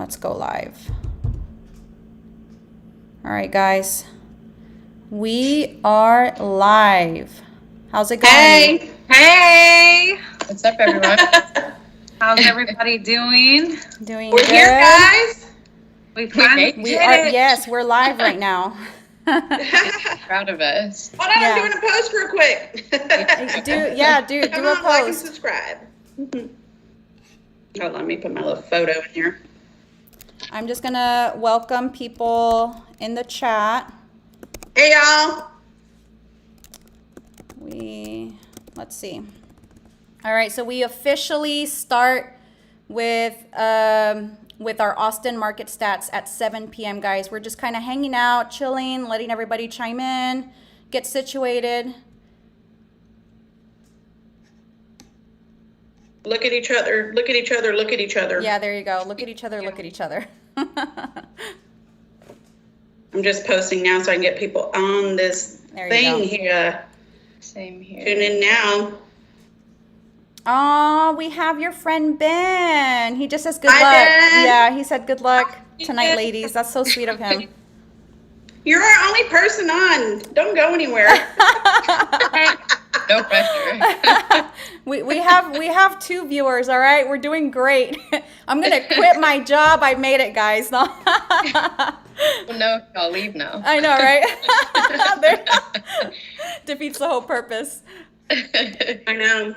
let's go live. All right, guys. We are live. How's it going? Hey! What's up, everyone? How's everybody doing? Doing We're good. here, guys. We finally We did are. it. Yes, we're live right now. Proud of us. Hold on, Yeah. I'm doing a post real quick. Do Come a on, like and post. subscribe. Hold on, let me put my little photo in here. I'm just gonna welcome people in the chat. Hey, y'all. Let's see. All right, so we officially start with our Austin market stats at 7 p.m. guys. We're just kind of hanging out, chilling, letting everybody chime in, get situated. Look at each other. Look at each other. Look at each other. Yeah, there you go. Look at each other. Look at each other. I'm just posting now so I can get people on this There you thing go. here. Same here. Tune in now. Oh, we have your friend Ben. He just says good Hi, luck. Ben. Yeah, he said good luck tonight, ladies. That's so sweet of him. You're our only person on. Don't go anywhere. No pressure. We have 2 viewers, all right? We're doing great. I'm going to quit my job. I made it, guys. No. Well, no, I'll leave now. I know, right? Defeats the whole purpose. I know.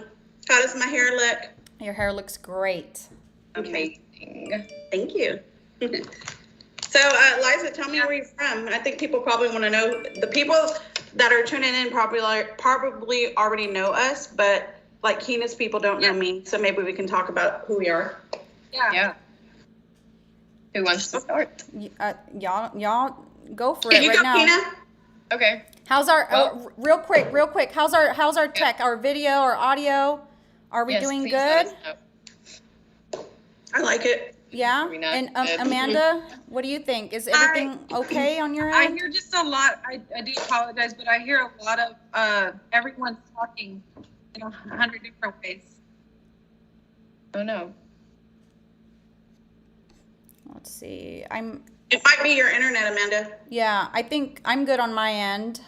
How does my hair look? Your hair looks great. Amazing. Thank you. So, Liza, tell me where you're from. I think people probably want to know. The people that are tuning in probably already know us, but like Keena's people don't know me. So maybe we can talk about who we are. Yeah. Who wants to start? Y'all go for Can it you right go, now. Keena? Okay. How's our real quick? How's our tech, our video, our audio? Are we Yes, doing please let good? us know. I like it. Yeah. Are we not And good? Amanda, what do you think? Is everything okay on your I end? hear just a lot. I do apologize, but I hear a lot of everyone's talking in 100 different ways. Oh, no. Let's see. It might be your internet, Amanda. Yeah, I think I'm good on my end.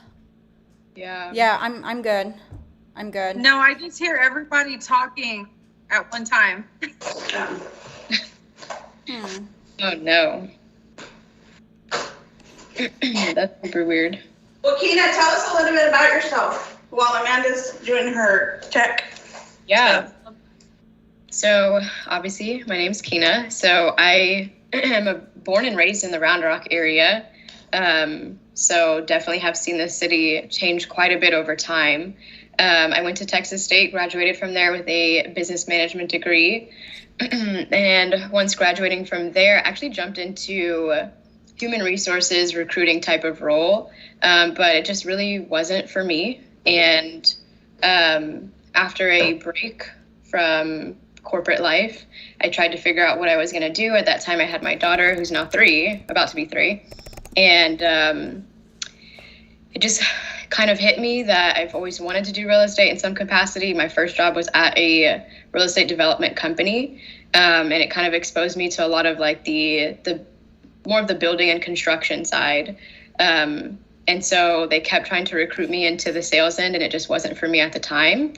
Yeah. Yeah, I'm good. I'm good. No, I just hear everybody talking at one time. Oh, no. That's super weird. Well, Keena, tell us a little bit about yourself while Amanda's doing her tech. Yeah. So, obviously, my name's Keena. So, I am born and raised in the Round Rock area. So, definitely have seen the city change quite a bit over time. I went to Texas State, graduated from there with a business management degree. And once graduating from there, actually jumped into human resources recruiting type of role. But it just really wasn't for me. And after a break from corporate life, I tried to figure out what I was going to do. At that time, I had my daughter, who's now 3, about to be 3. And it just kind of hit me that I've always wanted to do real estate in some capacity. My first job was at a real estate development company. And it kind of exposed me to a lot of like the more of the building and construction side. And so they kept trying to recruit me into the sales end, and it just wasn't for me at the time.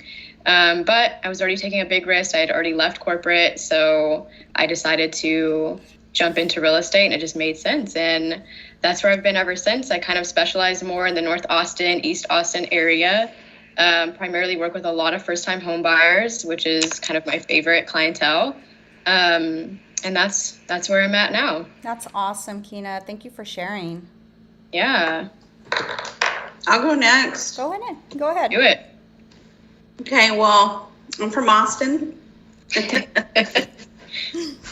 But I was already taking a big risk. I had already left corporate. So I decided to jump into real estate, and it just made sense. And that's where I've been ever since. I kind of specialize more in the North Austin, East Austin area. Primarily work with a lot of first-time home buyers, which is kind of my favorite clientele. And that's where I'm at now. That's awesome, Keena. Thank you for sharing. Yeah. I'll go next. Go ahead. Go ahead. Do it. Okay, well, I'm from Austin.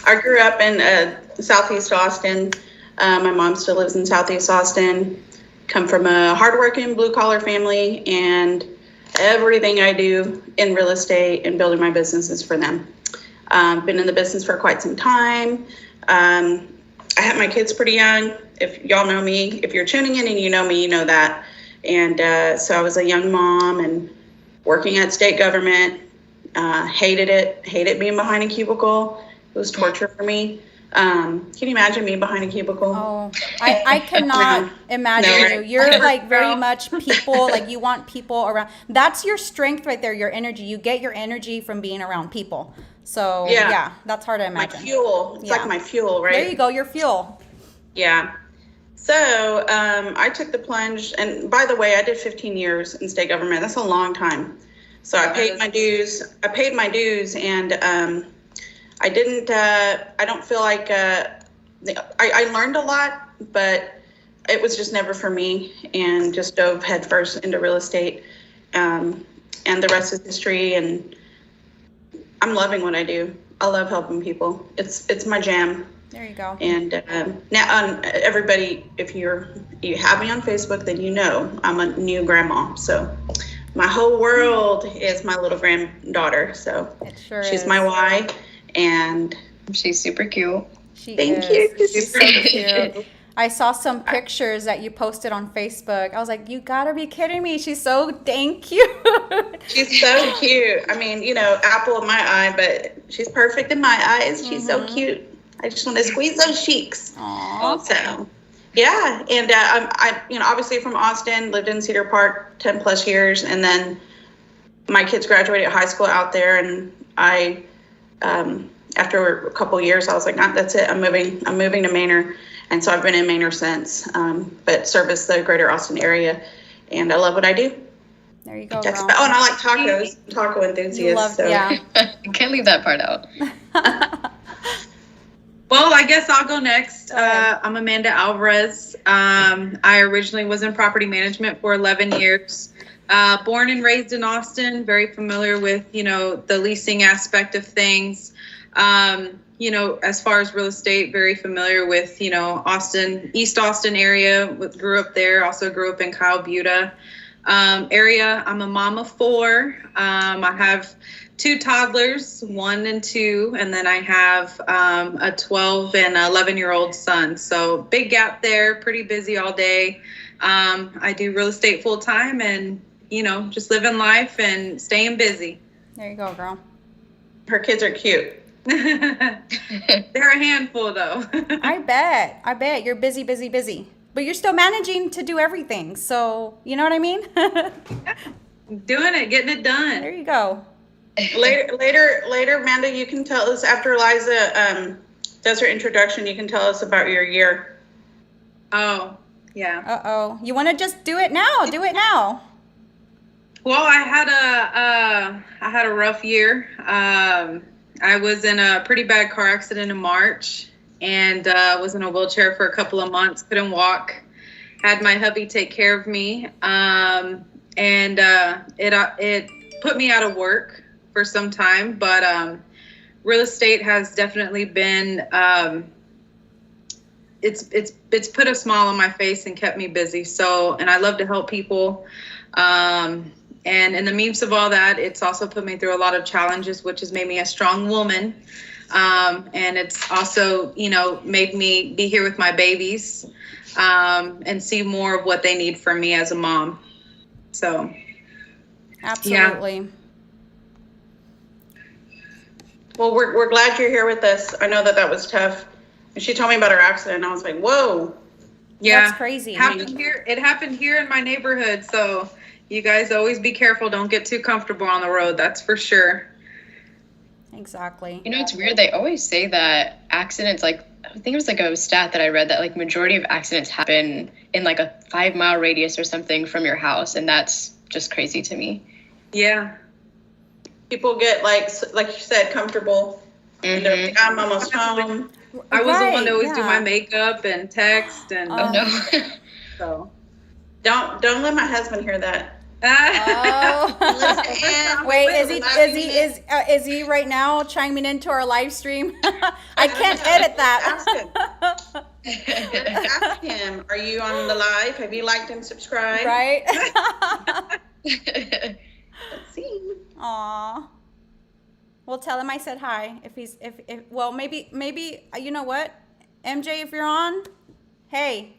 I grew up in Southeast Austin. My mom still lives in Southeast Austin. Come from a hardworking blue-collar family, and everything I do in real estate and building my business is for them. Been in the business for quite some time. I had my kids pretty young. If y'all know me, if you're tuning in and you know me, you know that. And so I was a young mom and working at state government. Hated it. Hated being behind a cubicle. It was torture for me. Can you imagine me behind a cubicle? Oh, I cannot imagine No, you. right. You're like very much people, like you want people around. That's your strength right there, your energy. You get your energy from being around people. So Yeah. yeah, that's hard to My imagine. fuel. It's Yeah. like my fuel, right? There you go, your fuel. Yeah. So I took the plunge, and by the way, I did 15 years in state government. That's a long time. So I paid my dues. And I didn't. I don't feel like I learned a lot, but it was just never for me, and just dove headfirst into real estate. And the rest is history. And I'm loving what I do. I love helping people. It's my jam. There you go. And now, everybody, if you have me on Facebook, then you know I'm a new grandma. So my whole world is my little granddaughter. So It sure she's is. my why, and She's super cute. thank you. She's so cute. I saw some pictures that you posted on Facebook. I was like, you gotta be kidding me. She's so dang cute. She's so cute. I mean, apple of my eye, but she's perfect in my eyes. She's so cute. I just want to squeeze those cheeks. Aww. So, yeah. And I obviously from Austin, lived in Cedar Park 10 plus years. And then my kids graduated high school out there. And I, after a couple years, I was like, nah, that's it. I'm moving to Manor. And so I've been in Manor since, but service the greater Austin area. And I love what I do. There you go, That's girl. about, and I like tacos, taco enthusiast. You love, so. yeah. Can't leave that part out. Well, I guess I'll go next. Go ahead. I'm Amanda Alvarez. I originally was in property management for 11 years. Born and raised in Austin, very familiar with, the leasing aspect of things. As far as real estate, very familiar with, Austin, East Austin area, grew up there, also grew up in Kyle Buda area. I'm a mom of 4. I have 2 toddlers, 1 and 2, and then I have a 12 and 11-year-old son. So big gap there, pretty busy all day. I do real estate full time and, just living life and staying busy. There you go, girl. Her kids are cute. They're a handful though. I bet. You're busy. But you're still managing to do everything. So, you know what I mean? Doing it, getting it done. There you go. Later, Amanda, you can tell us after Liza does her introduction. You can tell us about your year. Oh, yeah. Uh-oh. You want to just do it now? Do it now. Well, I had a rough year. I was in a pretty bad car accident in March and was in a wheelchair for a couple of months. Couldn't walk. Had my hubby take care of me, and it put me out of work for some time. But real estate has definitely been it's put a smile on my face and kept me busy. So, and I love to help people. And in the midst of all that, it's also put me through a lot of challenges, which has made me a strong woman. And it's also, made me be here with my babies and see more of what they need from me as a mom. So, Absolutely. Yeah. Well, we're glad you're here with us. I know that was tough. And she told me about her accident, and I was like, whoa. Yeah, That's crazy. It happened here in my neighborhood. So you guys always be careful. Don't get too comfortable on the road. That's for sure. Exactly. It's weird. They always say that accidents, I think it was a stat that I read that majority of accidents happen in a 5-mile radius or something from your house. And that's just crazy to me. Yeah. People get, like you said, comfortable. Mm-hmm. I'm almost home. I was the one to always yeah. do my makeup and text and Oh, no. so. Don't let my husband hear that. Oh. Wait, is he right now chiming into our live stream? I can't edit that. Ask him, are you on the live? Have you liked and subscribed? Right? Let's see. Aw. Well, tell him I said hi. Well, maybe, you know what? MJ, if you're on, hey,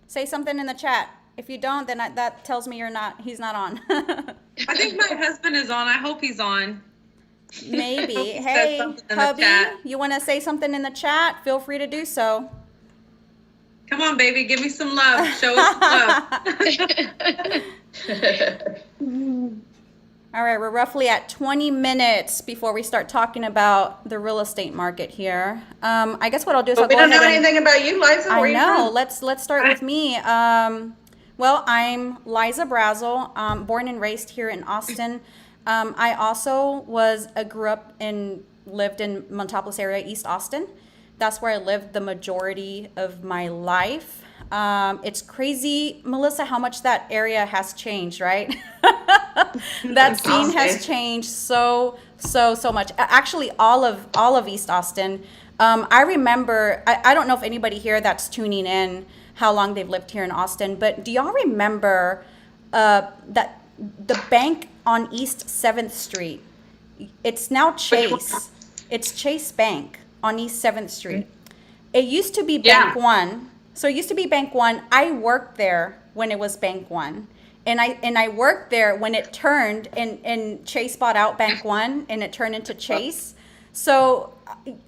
say something in the chat. If you don't, then that tells me he's not on. I think my husband is on. I hope he's on. Maybe. Hope you said Hey, something in the hubby, chat. you want to say something in the chat? Feel free to do so. Come on, baby, give me some love. Show us some love. All right, we're roughly at 20 minutes before we start talking about the real estate market here. I guess what I'll do is But I'll we go don't ahead know and anything about you, Liza. Where I are you know. from? Let's start with me. Well, I'm Liza Brazzil, born and raised here in Austin. I also grew up and lived in Montopolis area, East Austin. That's where I lived the majority of my life. It's crazy, Melissa, how much that area has changed, right? That scene has changed so much. Actually, all of East Austin. I remember. I don't know if anybody here that's tuning in how long they've lived here in Austin, but do y'all remember that the bank on East 7th Street? It's now Chase. It's Chase Bank on East 7th Street. It used to be Bank One. So it used to be Bank One. I worked there when it was Bank One. And I worked there when it turned and Chase bought out Bank One and it turned into Chase. So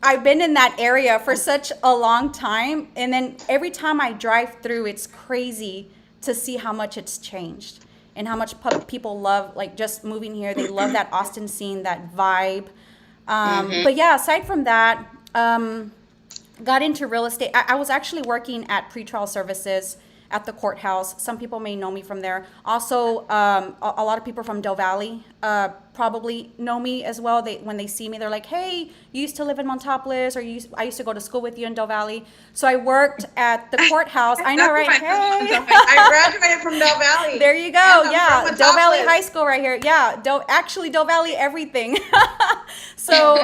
I've been in that area for such a long time. And then every time I drive through, it's crazy to see how much it's changed and how much people love, like, just moving here. They love that Austin scene, that vibe. But yeah, aside from that, got into real estate. I was actually working at pretrial services at the courthouse. Some people may know me from there. Also, a lot of people from Del Valley probably know me as well. When they see me, they're like, "Hey, you used to live in Montopolis, or I used to go to school with you in Del Valley." So I worked at the courthouse. I know, right? Hey, I graduated from Del Valley. there you go. And I'm Yeah, from Del Valley Montopolis. High School right here. Yeah, Del Valley everything. So.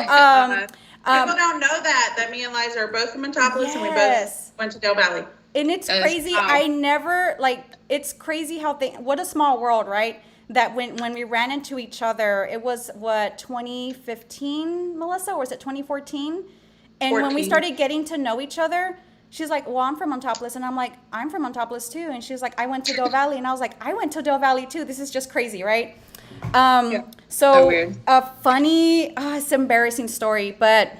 People don't know that me and Liza are both from Montopolis and we Yes. both went to Del Valley. And it's That is crazy. wow. I never, like, it's crazy how what a small world, right? That when we ran into each other, it was what, 2015, Melissa, or was it 2014? And when we 14. started getting to know each other, she's like, "Well, I'm from Montopolis," and I'm like, "I'm from Montopolis too." And she's like, "I went to Del Valley," and I was like, "I went to Del Valley too." This is just crazy, right? So weird. A funny, it's an embarrassing story, but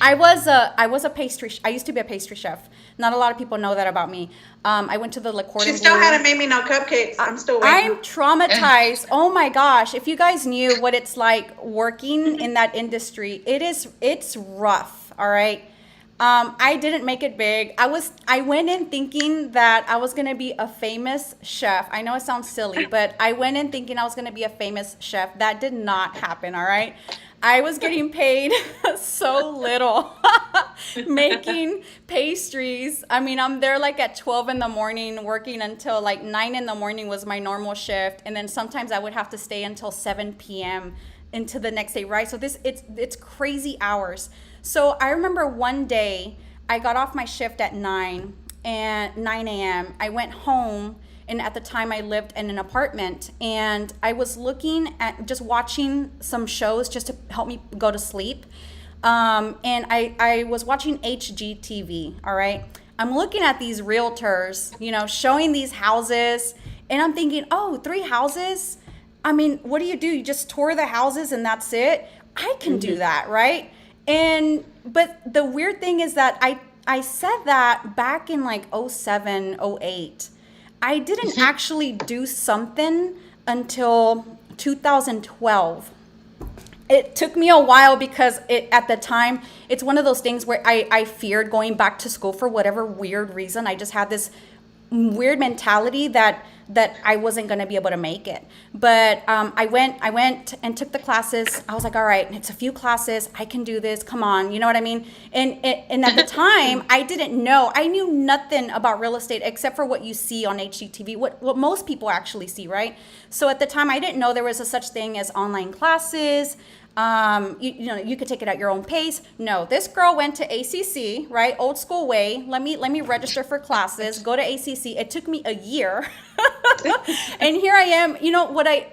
I was a pastry. I used to be a pastry chef. Not a lot of people know that about me. I went to the Le Cordon She still Bleu. hadn't made me no cupcakes. I'm still waiting. I'm traumatized. Oh my gosh! If you guys knew what it's like working in that industry, it's rough. All right. I didn't make it big. I went in thinking that I was gonna be a famous chef. I know it sounds silly, but I went in thinking I was gonna be a famous chef. That did not happen. All right. I was getting paid so little making pastries. I mean, I'm there like at 12 in the morning working until like 9 in the morning was my normal shift. And then sometimes I would have to stay until 7 p.m. into the next day, right? So it's crazy hours. So I remember one day I got off my shift at 9 a.m. I went home. And at the time I lived in an apartment and I was looking at just watching some shows just to help me go to sleep. And I was watching HGTV, all right? I'm looking at these realtors, showing these houses and I'm thinking, oh, 3 houses? I mean, what do? You just tour the houses and that's it? I can do that, right? But the weird thing is that I said that back in like 07, 08. I didn't actually do something until 2012. It took me a while because at the time, it's one of those things where I feared going back to school for whatever weird reason. I just had this weird mentality that I wasn't going to be able to make it. But I went and took the classes. I was like, all right, it's a few classes. I can do this. Come on. You know what I mean? And at the time, I didn't know. I knew nothing about real estate except for what you see on HGTV, what most people actually see, right? So at the time, I didn't know there was a such thing as online classes. You could take it at your own pace. No, this girl went to ACC, right? Old school way. Let me register for classes, go to ACC. It took me a year. And here I am. You know what I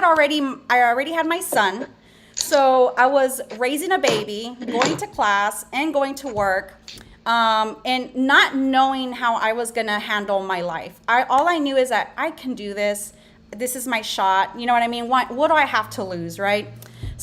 already had my son. So I was raising a baby, going to class and going to work. And not knowing how I was going to handle my life. All I knew is that I can do this. This is my shot. You know what I mean? What do I have to lose, right?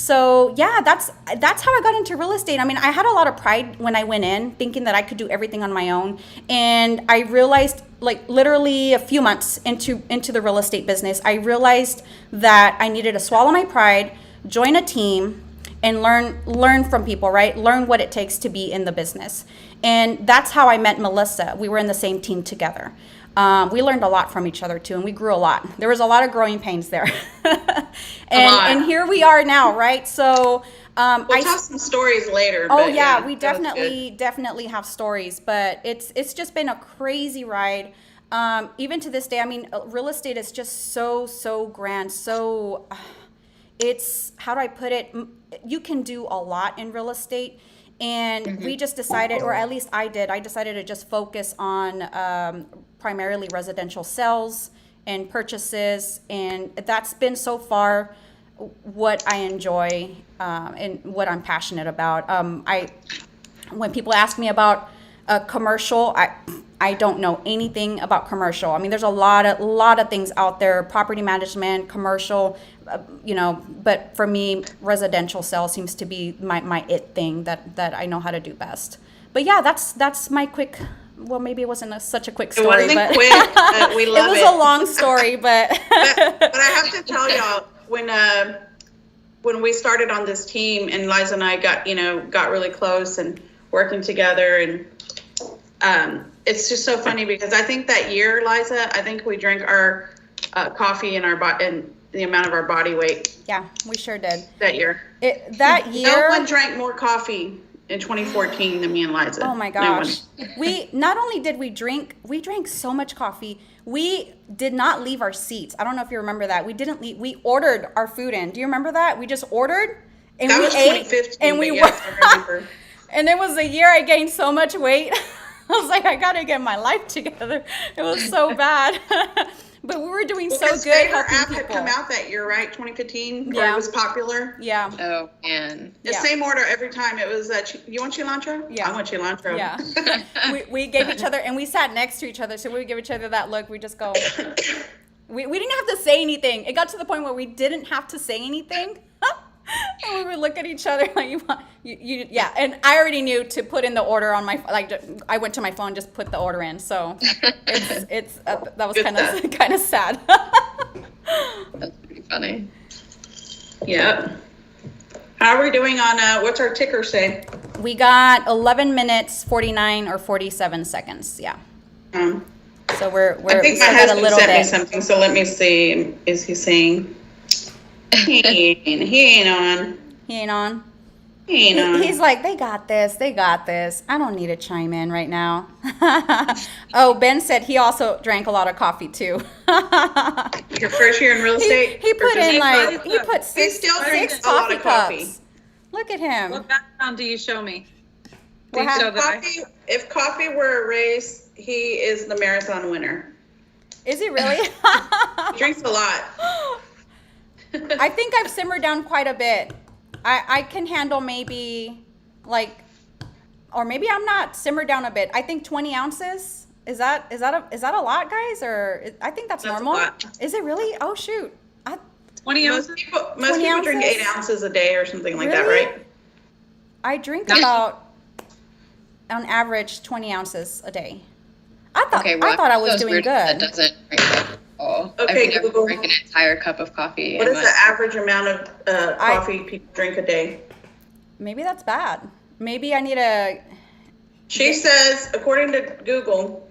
So yeah, that's how I got into real estate. I mean, I had a lot of pride when I went in, thinking that I could do everything on my own, and I realized, like literally a few months into the real estate business, I realized that I needed to swallow my pride, join a team, and learn from people, right? Learn what it takes to be in the business. And that's how I met Melissa. We were in the same team together. We learned a lot from each other too, and we grew a lot. There was a lot of growing pains there. and here we are now, right? So We'll tell some stories later. oh but yeah, we that was good. definitely have stories, but it's just been a crazy ride. Even to this day, I mean, real estate is just so grand. So it's, how do I put it? You can do a lot in real estate. And we just decided, or at least I decided to just focus on primarily residential sales and purchases. And that's been so far what I enjoy and what I'm passionate about. When people ask me about commercial, I don't know anything about commercial. I mean, there's a lot of things out there, property management, commercial, but for me, residential sales seems to be my it thing that I know how to do best. But yeah, that's my quick, well, maybe it wasn't such a quick story, It wasn't but quick, but we love it was a long story, but but I have to tell y'all, when we started on this team and Liza and I got really close and working together, and it's just so funny because I think that year, Liza, I think we drank our coffee and the amount of our body weight yeah, we sure did. that year. That No year, one drank more coffee in 2014 than me and Liza. oh my No one. gosh. We not only did we drank so much coffee, we did not leave our seats. I don't know if you remember that. We didn't leave. We ordered our food in. Do you remember that? We just ordered and That we was ate 2015, and we but yes, I remember. And it was the year I gained so much weight. I was like, I gotta get my life together. It was so bad. But we were doing so Because good Favor helping app had people. come out that year, right? 2015, where Yeah. it was popular. Yeah. Oh man. The Yeah. same order every time. It was, you want cilantro? Yeah. I want cilantro. Yeah. we gave each other, and we sat next to each other, so we would give each other that look. We just go. We didn't have to say anything. It got to the point where we didn't have to say anything. And we would look at each other like, yeah. And I already knew to put in the order on my, I went to my phone, just put the order in. So it's that was kind of sad. That's pretty funny. Yep. How are we doing on, what's our ticker say? We got 11 minutes, 49 or 47 seconds. Yeah. So we're I think we my still got a husband little sent me bit. something, so let me see. Is he saying? He ain't on. He ain't on. He ain't on. He's like, they got this. I don't need to chime in right now. Oh, Ben said he also drank a lot of coffee too. Your first year in real estate? He put in like, he put He six still drinks six a lot coffee of coffee. cups. Look at him. What background do you show me? What Do you show happened? that If coffee were a race, he is the marathon winner. Is he really? He drinks a lot. I think I've simmered down quite a bit. I can handle maybe like, or maybe I'm not simmered down a bit. I think 20 ounces. Is that a lot, guys? Or I think that's That's a normal. lot. Is it really? Oh shoot. 20 Most ounces? people 20 drink ounces? 8 ounces a day or something like that, Really? right? I drink about, on average, 20 ounces a day. I thought I was that's doing weird. That good. doesn't drink that at all. Okay, I've never Google. drank an entire cup of coffee. What in is my- the average amount of coffee people drink a day? Maybe that's bad. Maybe I need a. She says, according to Google,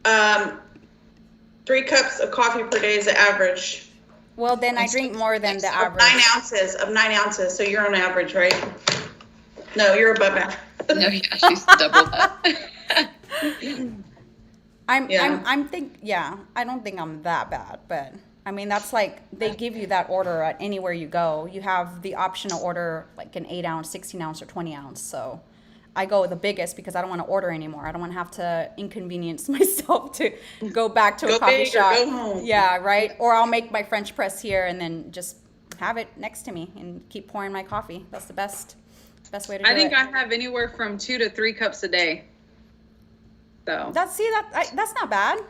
3 cups of coffee per day is the average. Well, then I drink more than the Of average. 9 ounces. So you're on average, right? No, you're above average. No, yeah, she's double that. I don't think I'm that bad, but I mean, that's like, they give you that order at anywhere you go. You have the option to order like an 8 ounce, 16 ounce, or 20 ounce. So I go with the biggest because I don't want to order anymore. I don't want to have to inconvenience myself to go back to a Go coffee big or shop. go home. Yeah, right. Or I'll make my French press here and then just have it next to me and keep pouring my coffee. That's the best way to do I think it. I have anywhere from 2 to 3 cups a day. So. That's not bad.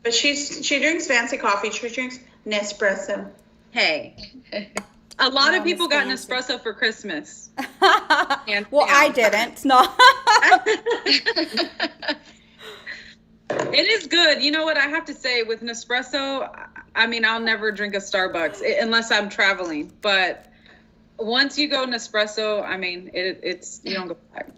But she drinks fancy coffee. She drinks Nespresso. Hey. A lot of Miss people got Fancy. Nespresso for Christmas. Well, I didn't. No. It is good. You know what I have to say with Nespresso? I mean, I'll never drink a Starbucks unless I'm traveling. But once you go Nespresso, I mean, it's you don't go back.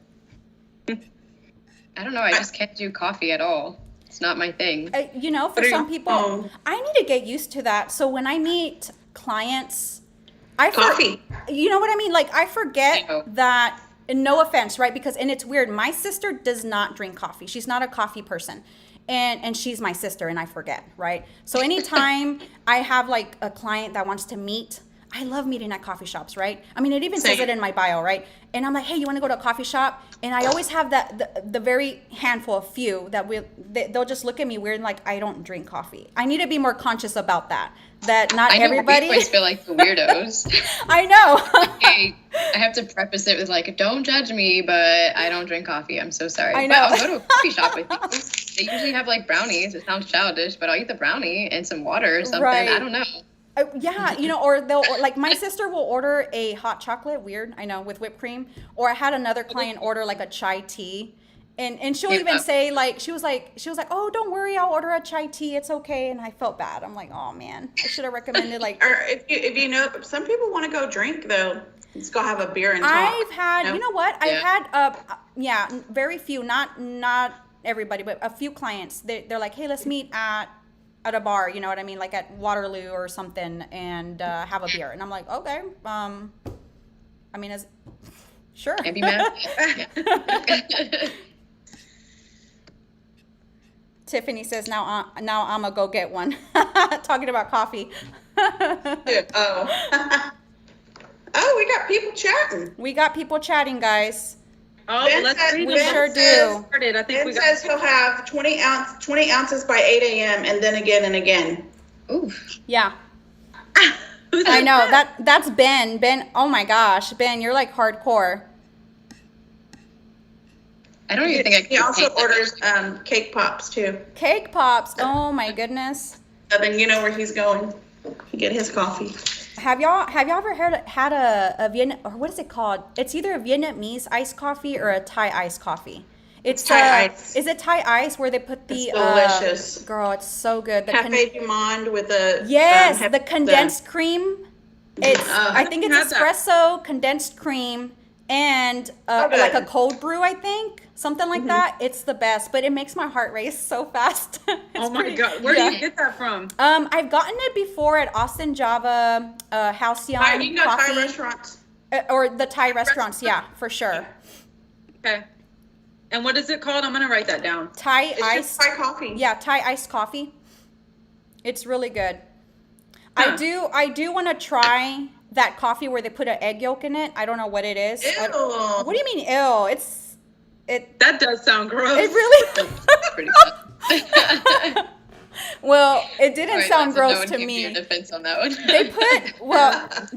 I don't know. I just can't do coffee at all. It's not my thing. You know, for some people, I need to get used to that. So when I meet clients, Coffee. You know what I mean? Like, I forget I know. that, and no offense, right? Because, and it's weird, my sister does not drink coffee. She's not a coffee person. And she's my sister, and I forget, right? So anytime I have like a client that wants to meet, I love meeting at coffee shops, right? I mean, it even says it in my bio, right? And I'm like, hey, you want to go to a coffee shop? And I always have the very handful of few that they'll just look at me weird, like I don't drink coffee. I need to be more conscious about that. That not I know everybody. we always feel like the weirdos. I know. Hey, I have to preface it with like, don't judge me, but I don't drink coffee. I'm so sorry. I But know. I'll go to a coffee shop with you. They usually have like brownies. It sounds childish, but I'll eat the brownie and some water or something. Right. I don't know. Yeah, you know, or like my sister will order a hot chocolate, weird, I know, with whipped cream. Or I had another client order like a chai tea. And she'll even say like she was like, oh, don't worry, I'll order a chai tea, it's okay. And I felt bad. I'm like, oh man, I should have recommended like. Or if you know, some people want to go drink though. Let's go have a beer and talk. I've had, No? you know what? I've Yeah. had very few, not everybody, but a few clients. They're like, hey, let's meet at a bar, you know what I mean, like at Waterloo or something, and have a beer. And I'm like, okay, I mean, sure. Can't be mad. Yeah. Tiffany says now I'm gonna go get one. Talking about coffee. Oh. Oh, we got people chatting. We got people chatting, guys. Oh, Ben let's said- read We them. sure Ben do. says- Started. I think Ben we got. says he'll have 20 ounces by 8 a.m. and then again and again. Oof. Yeah, Who's I know that? that's Ben. Ben, oh my gosh, Ben, you're like hardcore. I don't even think I can. He also taste it. orders cake pops too. Cake pops. Oh my goodness. So then you know where he's going. You get his coffee. Have y'all ever had a Vietnam, or what is it called? It's either a Vietnamese iced coffee or a Thai iced coffee. It's Thai ice. Is it Thai ice where they put the It's delicious. girl, it's so good. The Cafe Du Monde with the yes, have the condensed cream. It's I think it's haven't had that. espresso, condensed cream, and good. like a cold brew, I think. Something like that. It's the best, but it makes my heart race so fast. Oh my God, where do you get that from? I've gotten it before at Austin Java, Halcyon Thai, you can go to Coffee, Thai restaurants. or the Thai restaurants. Yeah, for sure. Okay. And what is it called? I'm gonna write that down. Thai It's iced, just Thai coffee. yeah, Thai iced coffee. It's really good. Huh. I do want to try that coffee where they put an egg yolk in it. I don't know what it is. Ew. What do you mean, ew? That does sound gross. It really. Pretty fun. Well, it didn't All right, sound Liza, gross no one to came me. your defense on that one.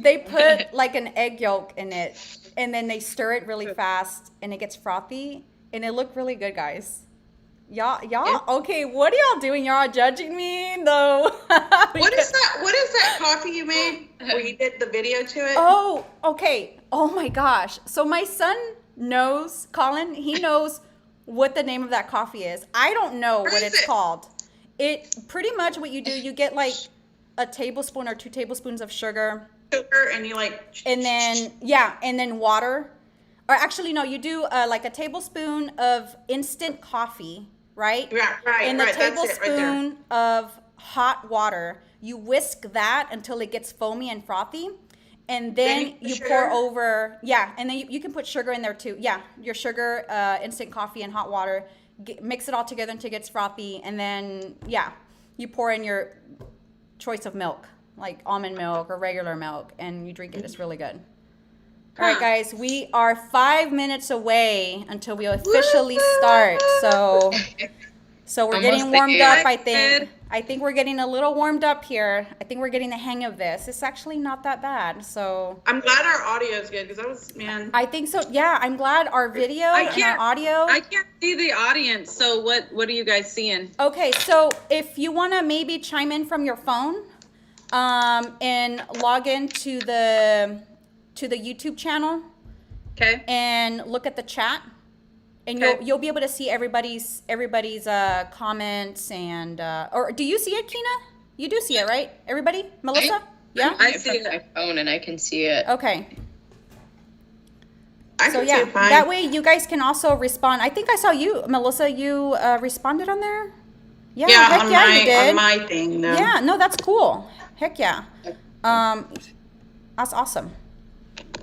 They put like an egg yolk in it, and then they stir it really fast, and it gets frothy, and it looked really good, guys. Y'all, okay, what are y'all doing? Y'all judging me? No. What is that? What is that coffee you made where you did the video to it? Oh, okay. Oh my gosh. So my son knows, Colin, he knows what the name of that coffee is. I don't know What what is it's it? called. It pretty much what you do, you get like a tablespoon or 2 tablespoons of sugar, Sugar and you like. and then water. Or actually, no, you do like a tablespoon of instant coffee, right? Yeah, right, And a right. That's it right there. tablespoon of hot water. You whisk that until it gets foamy and frothy. And then you you put pour sugar? over, and then you can put sugar in there too. Yeah, your sugar, instant coffee, and hot water. Mix it all together until it gets frothy. And then, you pour in your choice of milk, like almond milk or regular milk, and you drink it. It's really good. All right, guys, we are 5 minutes away until we officially start. So we're getting Almost warmed there. up, I think. I think we're getting a little warmed up here. I think we're getting the hang of this. It's actually not that bad. So I'm glad our audio is good because I was, man. I think so. Yeah, I'm glad our video I and our can't- audio. I can't see the audience, so what are you guys seeing? Okay, so if you want to maybe chime in from your phone, and log into the YouTube channel Okay. and look at the chat, and Okay. you'll be able to see everybody's comments and or do you see it, Keena? You do see it, right? Everybody, Melissa? Yeah. I I see see it. my phone and I can see it. Okay. I So can see yeah, it fine. that way you guys can also respond. I think I saw you, Melissa. You responded on there. Yeah. Yeah, Heck on yeah, my you did. on my thing though. Yeah. No, that's cool. Heck yeah. That's awesome.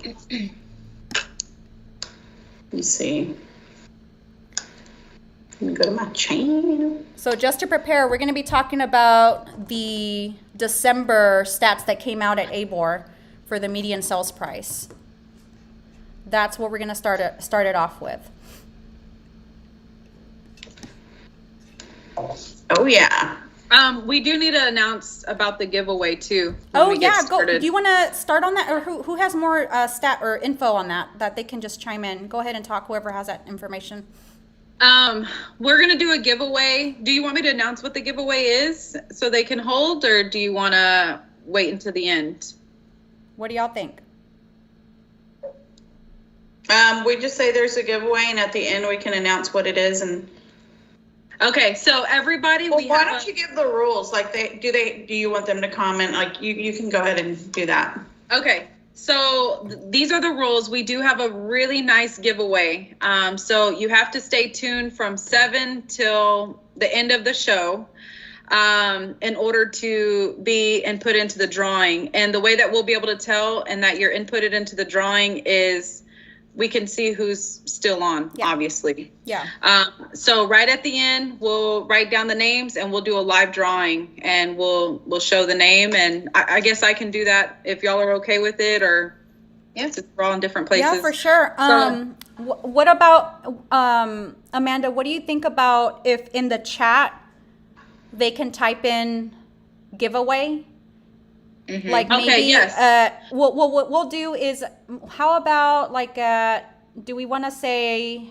Let me see. Let me go to my chain. So just to prepare, we're going to be talking about the December stats that came out at ABOR for the median sales price. That's what we're going to start it off with. Oh yeah. We do need to announce about the giveaway too. when Oh we get yeah, go. started. Do you want to start on that, or who has more stat or info on that they can just chime in? Go ahead and talk. Whoever has that information. We're gonna do a giveaway. Do you want me to announce what the giveaway is so they can hold, or do you want to wait until the end? What do y'all think? We just say there's a giveaway, and at the end we can announce what it is. And Okay, so everybody, well, we why have don't you give the rules? Like, do you want them to comment? Like, you can go ahead and do that. Okay, so these are the rules. We do have a really nice giveaway. So you have to stay tuned from 7 till the end of the show in order to be input into the drawing. And the way that we'll be able to tell and that you're inputted into the drawing is we can see who's still on, Yeah. obviously. Yeah. So right at the end, we'll write down the names and we'll do a live drawing and we'll show the name. And I guess I can do that if y'all are okay with it, or Yes. since we're all in different places. Yeah, for sure. So- What about Amanda? What do you think about if in the chat they can type in giveaway? Mhm. Like Okay, maybe yes. what we'll do is, how about like do we want to say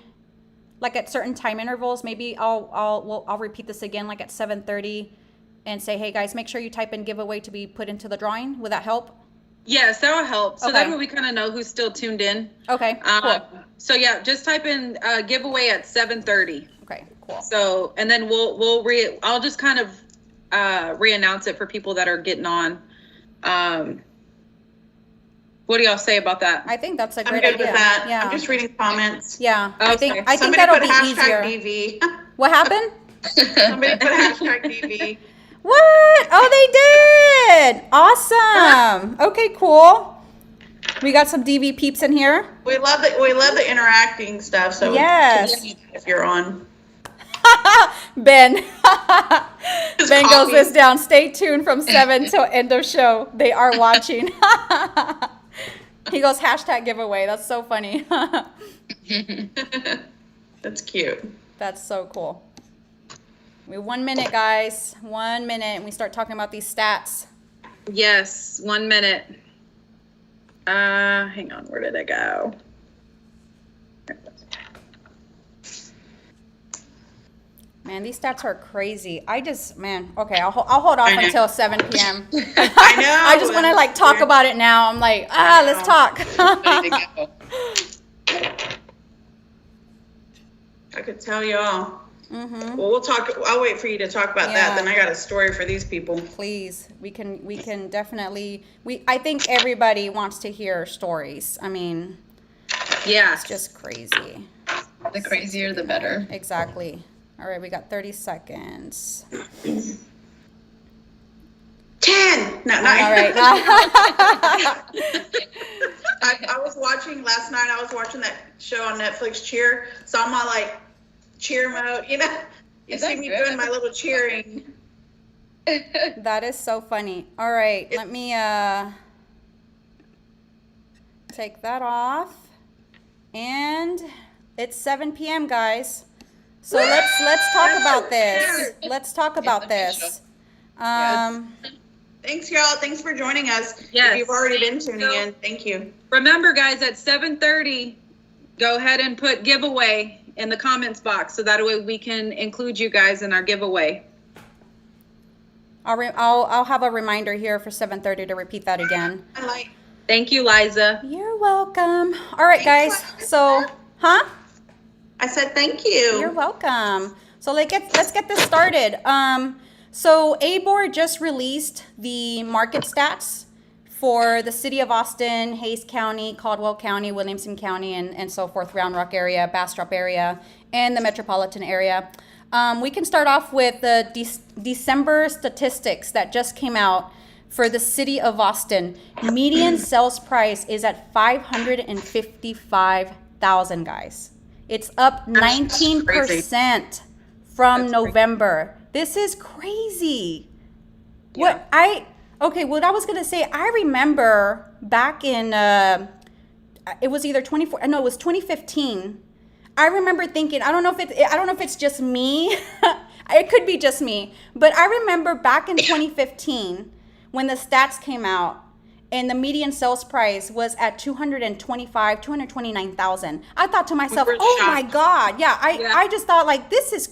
like at certain time intervals? Maybe I'll repeat this again, like at 7:30, and say, hey guys, make sure you type in giveaway to be put into the drawing. Would that help? Yes, that will help. So Okay. that way we kind of know who's still tuned in. Okay, cool. So yeah, just type in giveaway at 7:30. Okay, cool. So, and then I'll just kind of re-announce it for people that are getting on. What do y'all say about that? I think that's a I'm great good idea. with that. Yeah. I'm just reading comments. Yeah, I think Okay. Somebody that'll put be hashtag easier. DV. What happened? Somebody put hashtag DV. What? Oh, they did. Awesome. Okay, cool. We got some DV peeps in here. We love the interacting stuff. So Yes. if you're on. Ben. Just Ben goes copy. this down. Stay tuned from 7 till end of show. They are watching. He goes hashtag giveaway. That's so funny. That's cute. That's so cool. We have 1 minute, guys. 1 minute, and we start talking about these stats. Yes, 1 minute. Hang on, where did it go? Man, these stats are crazy. Okay, I'll hold off I know. until 7 p.m. I know. I just want to like talk about it now. I'm like, let's talk. Ready to go. I could tell y'all. Mm-hmm. Well, we'll talk. I'll wait for you to talk about Yeah. that. Then I got a story for these people. Please, we can definitely. I think everybody wants to hear stories. I mean, Yeah. it's just crazy. The crazier, the better. Exactly. All right, we got 30 seconds. 10. No, 9. All right. I was watching last night. I was watching that show on Netflix, Cheer. So I'm on like cheer mode. You know, you Is see that me good? doing my little cheering. That is so funny. All right, let me take that off. And it's 7 p.m., guys. So let's talk about this. Let's talk about this. Thanks, y'all. Thanks for joining us. Yes. If you've already been tuning in, thank you. Remember, guys, at 7:30, go ahead and put giveaway in the comments box so that way we can include you guys in our giveaway. I'll have a reminder here for 7:30 to repeat that again. Thank you, Liza. You're welcome. All right, guys. So, huh? I said thank you. You're welcome. So let's get this started. So ABOR just released the market stats for the city of Austin, Hays County, Caldwell County, Williamson County, and so forth, Round Rock area, Bastrop area, and the metropolitan area. We can start off with the December statistics that just came out for the city of Austin. Median sales price is at $555,000, guys. It's up 19% from November. This is crazy. What I was gonna say, I remember back in it was either 2015. I remember thinking, I don't know if it's just me. It could be just me, but I remember back in 2015 when the stats came out and the median sales price was at $229,000. I thought to myself, oh my God. Yeah, I just thought like this is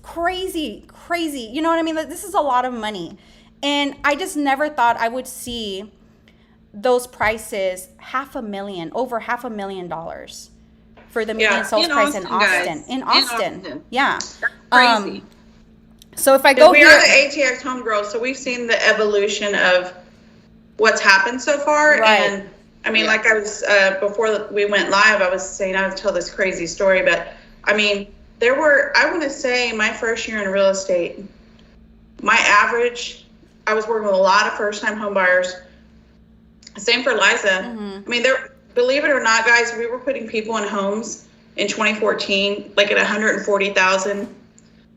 crazy. You know what I mean? Like, this is a lot of money. And I just never thought I would see those prices over $500,000 for the median sales price in Austin. In Austin. Yeah. Crazy. So if I go we here, are the ATX homegirls, so we've seen the evolution of what's happened so far. Right. And I mean, like I was, before we went live, I was saying I would tell this crazy story, but I mean, I want to say my first year in real estate, my average, I was working with a lot of first-time home buyers. Same for Liza. Mm-hmm. I mean, believe it or not, guys, we were putting people in homes in 2014, like at 140,000,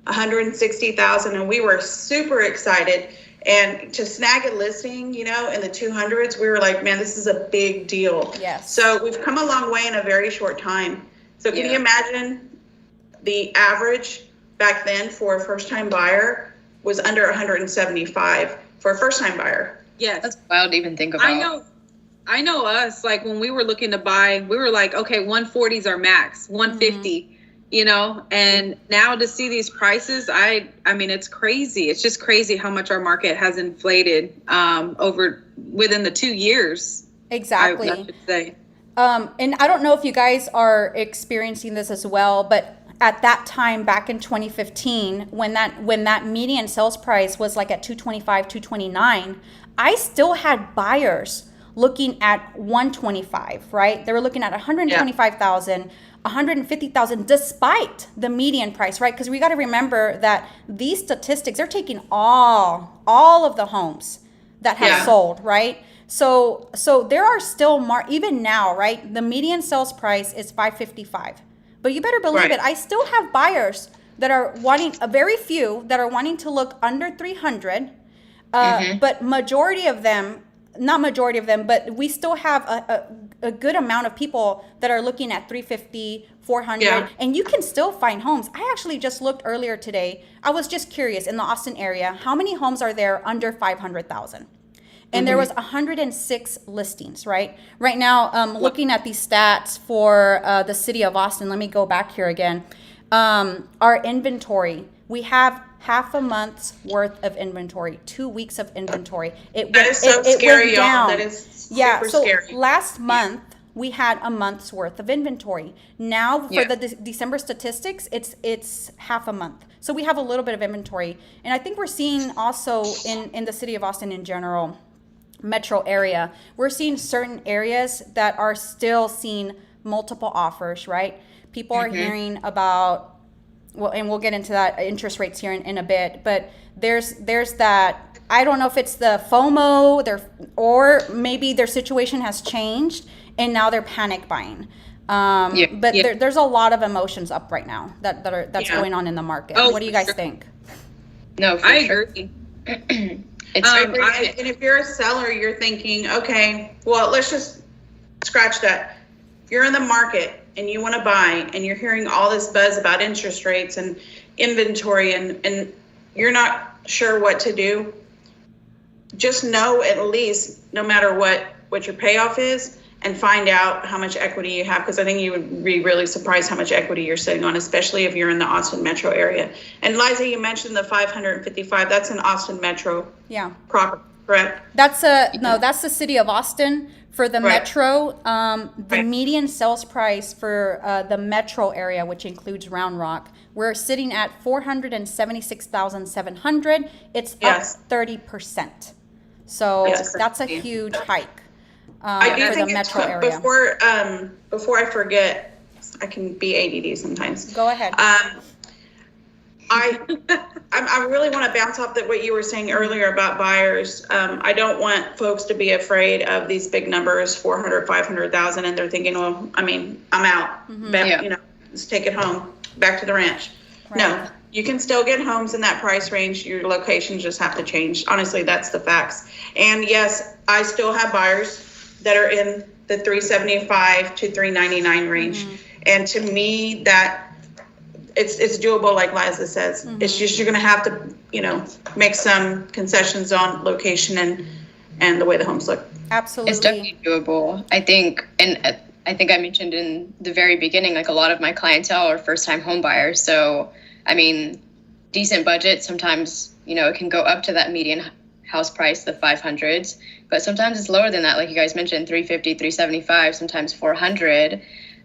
160,000, and we were super excited. And to snag a listing, in the 200s, we were like, man, this is a big deal. Yes. So we've come a long way in a very short time. So can you imagine the average back then for a first-time buyer was under 175 for a first-time buyer? Yes. That's wild to even think about. I know us, like when we were looking to buy, we were like, okay, 140 is our max, 150, and now to see these prices, I mean, it's crazy. It's just crazy how much our market has inflated within the 2 years. exactly. I should say. And I don't know if you guys are experiencing this as well, but at that time back in 2015, when that median sales price was like at 225, 229, I still had buyers looking at 125, right? They were looking at 125,000, 150,000 despite the median price, right? Because we got to remember that these statistics, they're taking all of the homes that have sold, right? So there are still even now, right? The median sales price is $555. But you better believe it. I still have buyers that are wanting, a very few that are wanting to look under 300. But majority of them, not majority of them, but we still have a good amount of people that are looking at 350, 400, and you can still find homes. I actually just looked earlier today. I was just curious in the Austin area, how many homes are there under 500,000? And there was 106 listings, right? Right now, looking at these stats for the city of Austin, let me go back here again. Our inventory, we have half a month's worth of inventory, 2 weeks of inventory. That is so scary, y'all. That is super scary. Last month, we had a month's worth of inventory. Now, for the December statistics, it's half a month. So we have a little bit of inventory. And I think we're seeing also in the city of Austin in general, metro area, we're seeing certain areas that are still seeing multiple offers, right? People are hearing about, well, and we'll get into that interest rates here in a bit, but there's that, I don't know if it's the FOMO, or maybe their situation has changed and now they're panic buying. There's a lot of emotions up right now that's going on in the market. What do you guys think? No, I agree. It's and if you're a seller, you're thinking, okay, well, let's just scratch that. If you're in the market and you want to buy and you're hearing all this buzz about interest rates and inventory and you're not sure what to do, just know at least, no matter what your payoff is, and find out how much equity you have, because I think you would be really surprised how much equity you're sitting on, especially if you're in the Austin metro area. And Liza, you mentioned the 555. That's an Austin metro property, correct? That's that's the city of Austin. For the metro, the median sales price for the metro area, which includes Round Rock, we're sitting at $476,700. It's up 30%. So that's a huge hike I do for think the metro area. Before I forget, I can be ADD sometimes. Go ahead. I really want to bounce off what you were saying earlier about buyers. I don't want folks to be afraid of these big numbers, 400, 500,000, and they're thinking, well, I mean, I'm out. You know, let's take it home, back to the ranch. Right. No, you can still get homes in that price range. Your locations just have to change. Honestly, that's the facts. And yes, I still have buyers that are in the 375 to 399 range. And to me, that it's doable, like Liza says. It's just you're going to have to, you know, make some concessions on location and the way the homes look. Absolutely. It's definitely doable. I think, and I think I mentioned in the very beginning, like a lot of my clientele are first-time home buyers. So, I mean, decent budget, sometimes, you know, it can go up to that median house price, the 500s, but sometimes it's lower than that. Like you guys mentioned, 350, 375, sometimes 400.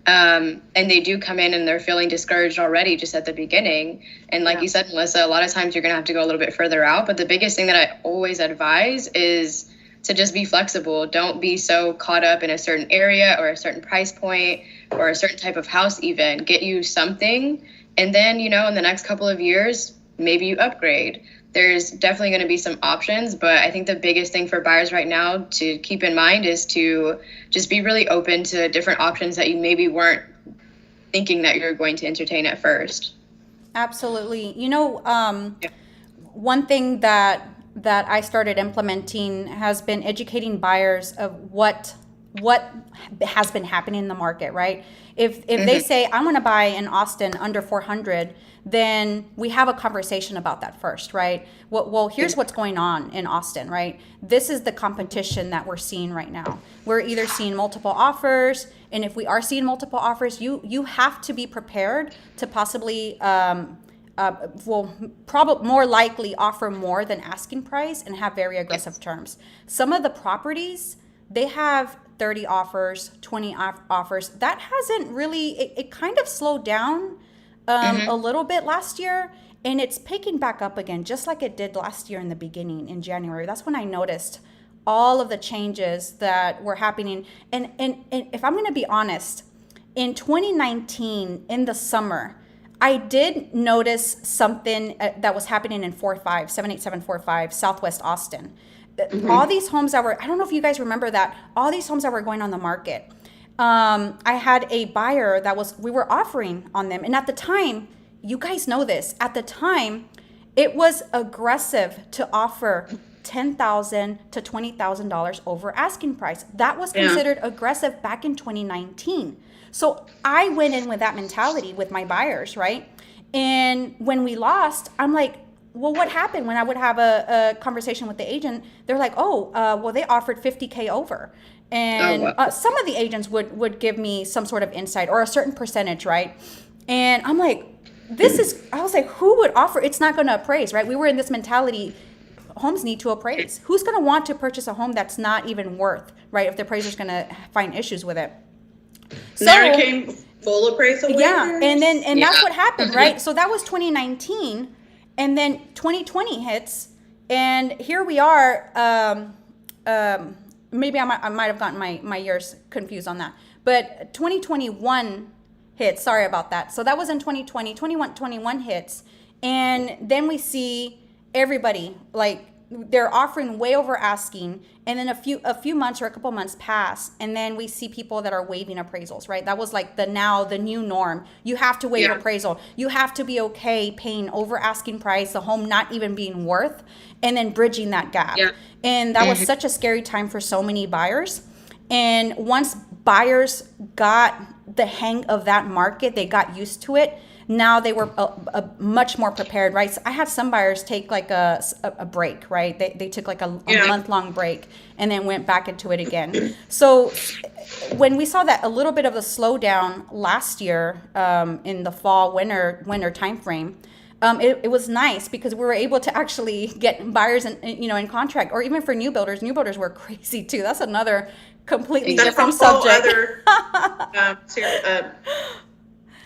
And they do come in and they're feeling discouraged already just at the beginning. And like you said, Melissa, a lot of times you're going to have to go a little bit further out. But the biggest thing that I always advise is to just be flexible. Don't be so caught up in a certain area or a certain price point or a certain type of house even. Get you something. And then, you know, in the next couple of years, maybe you upgrade. There's definitely going to be some options, but I think the biggest thing for buyers right now to keep in mind is to just be really open to different options that you maybe weren't thinking that you're going to entertain at first. Absolutely. You know, one thing that I started implementing has been educating buyers of what has been happening in the market, right? If they say, I want to buy in Austin under 400, then we have a conversation about that first, right? Well, here's what's going on in Austin, right? This is the competition that we're seeing right now. We're either seeing multiple offers, and if we are seeing multiple offers, you have to be prepared to possibly, probably more likely offer more than asking price and have very aggressive terms. Some of the properties, they have 30 offers, 20 offers. That hasn't really, it kind of slowed down a little bit last year, and it's picking back up again, just like it did last year in the beginning in January. That's when I noticed all of the changes that were happening. And if I'm going to be honest, in 2019, in the summer, I did notice something that was happening in 78745 Southwest Austin. All these homes that were, I don't know if you guys remember that, all these homes that were going on the market. I had a buyer we were offering on them. And at the time, you guys know this, at the time, it was aggressive to offer $10,000 to $20,000 over asking price. That was considered aggressive back in 2019. So I went in with that mentality with my buyers, right? And when we lost, I'm like, well, what happened? When I would have a conversation with the agent, they're like, well, they offered $50K over. And some of the agents would give me some sort of insight or a certain percentage, right? And I'm like, I was like, who would offer? It's not going to appraise, right? We were in this mentality, homes need to appraise. Who's going to want to purchase a home that's not even worth, right? If the appraiser's going to find issues with it. So now it came full appraisal waivers. Yeah, and that's what happened, right? So that was 2019, and then 2020 hits, and here we are. Maybe I might have gotten my years confused on that, but 2021 hits. Sorry about that. So that was in 2020. 21 hits, and then we see everybody like they're offering way over asking, and then a few months or a couple months pass, and then we see people that are waiving appraisals, right? That was like the new norm. You have to waive appraisal. You have to be okay paying over asking price, the home not even being worth, and then bridging that gap. And that was such a scary time for so many buyers. And once buyers got the hang of that market, they got used to it, now they were much more prepared, right? So I had some buyers take like a break, right? They took like a month-long break and then went back into it again. So when we saw that a little bit of a slowdown last year in the fall, winter time frame, it was nice because we were able to actually get buyers in contract, or even for new builders. New builders were crazy too. That's another completely different subject.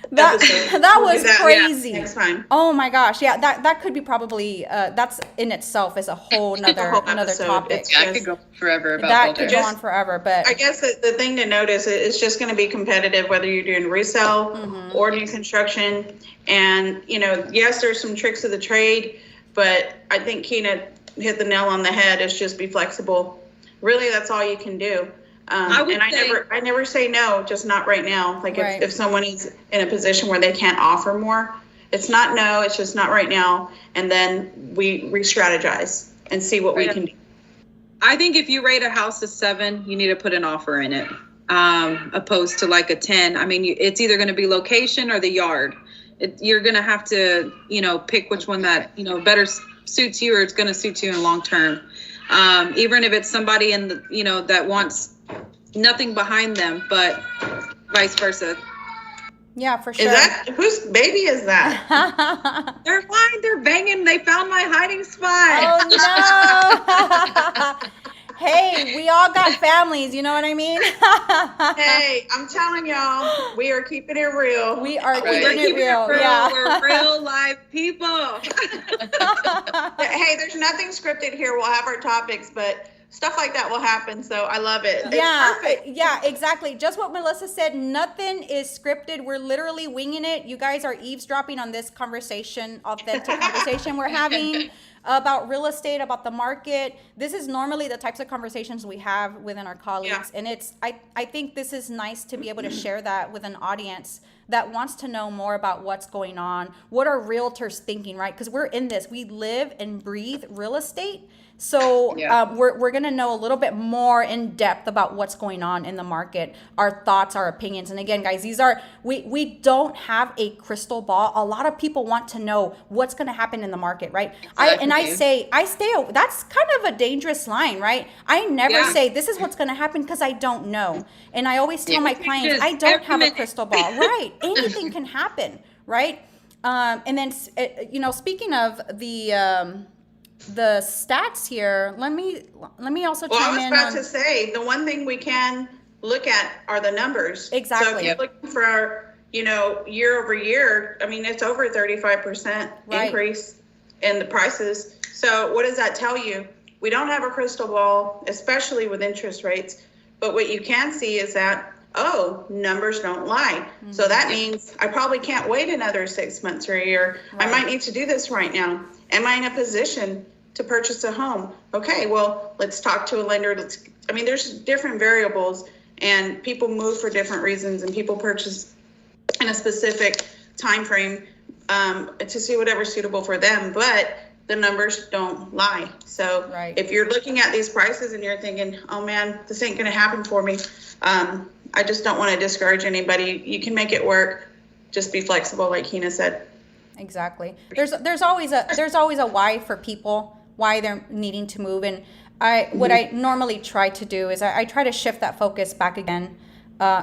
That was crazy. Next time. Oh my gosh, yeah, that could be probably that's in itself is a whole another topic. I could go forever about that builders. could go on forever, but I guess the thing to notice is it's just going to be competitive whether you're doing resale or new construction. And yes, there's some tricks of the trade, but I think Keena hit the nail on the head. Is just be flexible. Really, that's all you can do. I never say no, just not right now. Like if someone is in a position where they can't offer more, it's not no, it's just not right now. And then we re-strategize and see what we can do. I think if you rate a house a 7, you need to put an offer in it, opposed to like a 10. I mean, it's either going to be location or the yard. You're going to have to, pick which one that, better suits you or it's going to suit you in long term. Even if it's somebody in the, that wants nothing behind them, but vice versa. Yeah, for sure. Is that whose baby is that? They're fine. They're banging. They found my hiding spot. Oh no. Hey, we all got families, you know what I mean? Hey, I'm telling y'all, we are keeping it real. We are keeping it real. Yeah. We're real live people. Hey, there's nothing scripted here. We'll have our topics, but stuff like that will happen. So I love it. Yeah, it's perfect. yeah, exactly. Just what Melissa said. Nothing is scripted. We're literally winging it. You guys are eavesdropping on this conversation, authentic conversation we're having about real estate, about the market. This is normally the types of conversations we have within our colleagues. And I think this is nice to be able to share that with an audience that wants to know more about what's going on. What are realtors thinking, right? Because we're in this. We live and breathe real estate. So we're going to know a little bit more in depth about what's going on in the market, our thoughts, our opinions. And again, guys, we don't have a crystal ball. A lot of people want to know what's going to happen in the market, right? Exactly. I stay, that's kind of a dangerous line, right? I never say this is what's going to happen because I don't know. And I always tell my clients, I don't have a crystal ball, right? Anything can happen, right? And then, speaking of the stats here, let me also chime in. I was about to say, the one thing we can look at are the numbers. Exactly. So if you're looking for, year over year, I mean, it's over 35% increase in the prices. So what does that tell you? We don't have a crystal ball, especially with interest rates. But what you can see is that, numbers don't lie. Mm-hmm. So that means I probably can't wait another 6 months or a year. Right. I might need to do this right now. Am I in a position to purchase a home? Okay, well, let's talk to a lender. There's different variables, and people move for different reasons, and people purchase in a specific time frame to see whatever's suitable for them. But the numbers don't lie. So if you're looking at these prices and you're thinking, oh man, this ain't going to happen for me, I just don't want to discourage anybody. You can make it work. Just be flexible, like Keena said. Exactly. There's always a why for people, why they're needing to move. And what I normally try to do is I try to shift that focus back again.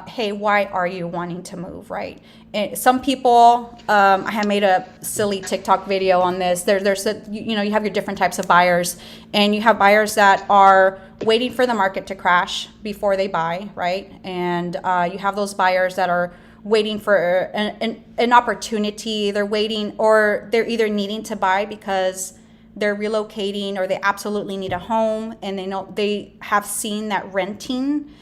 Hey, why are you wanting to move, right? And some people, I have made a silly TikTok video on this. You have your different types of buyers, and you have buyers that are waiting for the market to crash before they buy, right? And you have those buyers that are waiting for an opportunity. They're waiting, or they're either needing to buy because they're relocating, or they absolutely need a home, and they have seen that renting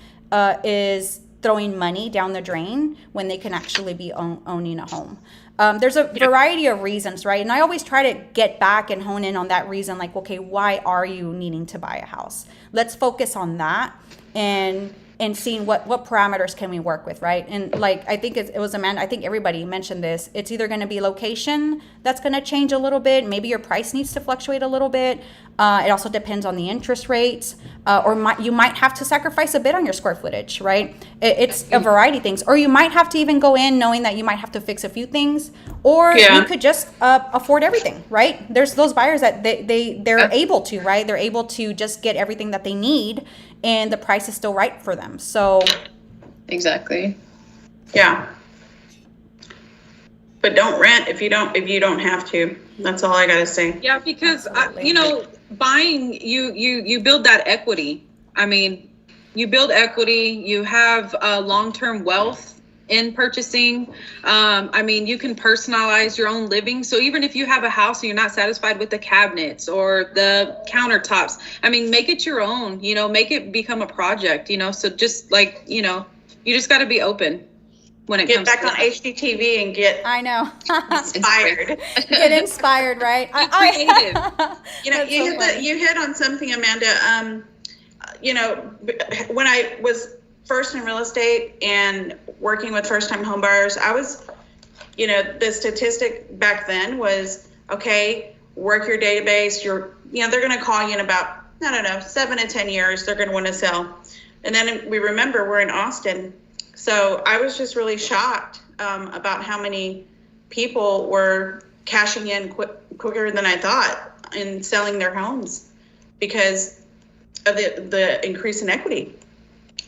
is throwing money down the drain when they can actually be owning a home. There's a variety of reasons, right? And I always try to get back and hone in on that reason, like, okay, why are you needing to buy a house? Let's focus on that and and seeing what parameters can we work with, right? And like, I think it was Amanda, I think everybody mentioned this. It's either going to be location that's going to change a little bit. Maybe your price needs to fluctuate a little bit. It also depends on the interest rates, or you might have to sacrifice a bit on your square footage, right? It's a variety of things. Or you might have to even go in knowing that you might have to fix a few things, or you could just afford everything, right? There's those buyers that they're able to, right? They're able to just get everything that they need, and the price is still right for them. So exactly. Yeah. But don't rent if you don't have to. That's all I gotta say. Yeah, because buying, you build that equity. I mean, you build equity. You have long-term wealth in purchasing. I mean, you can personalize your own living. So even if you have a house and you're not satisfied with the cabinets or the countertops, I mean, make it your own. Make it become a project. So just like you just got to be open. When it get comes back to on HGTV and get inspired. Get inspired, right? Creative. You hit on something, Amanda. When I was first in real estate and working with first-time home buyers, I was, the statistic back then was, okay, work your database. They're going to call you in about, 7 to 10 years. They're going to want to sell. And then we remember we're in Austin. So I was just really shocked about how many people were cashing in quicker than I thought in selling their homes because of the increase in equity.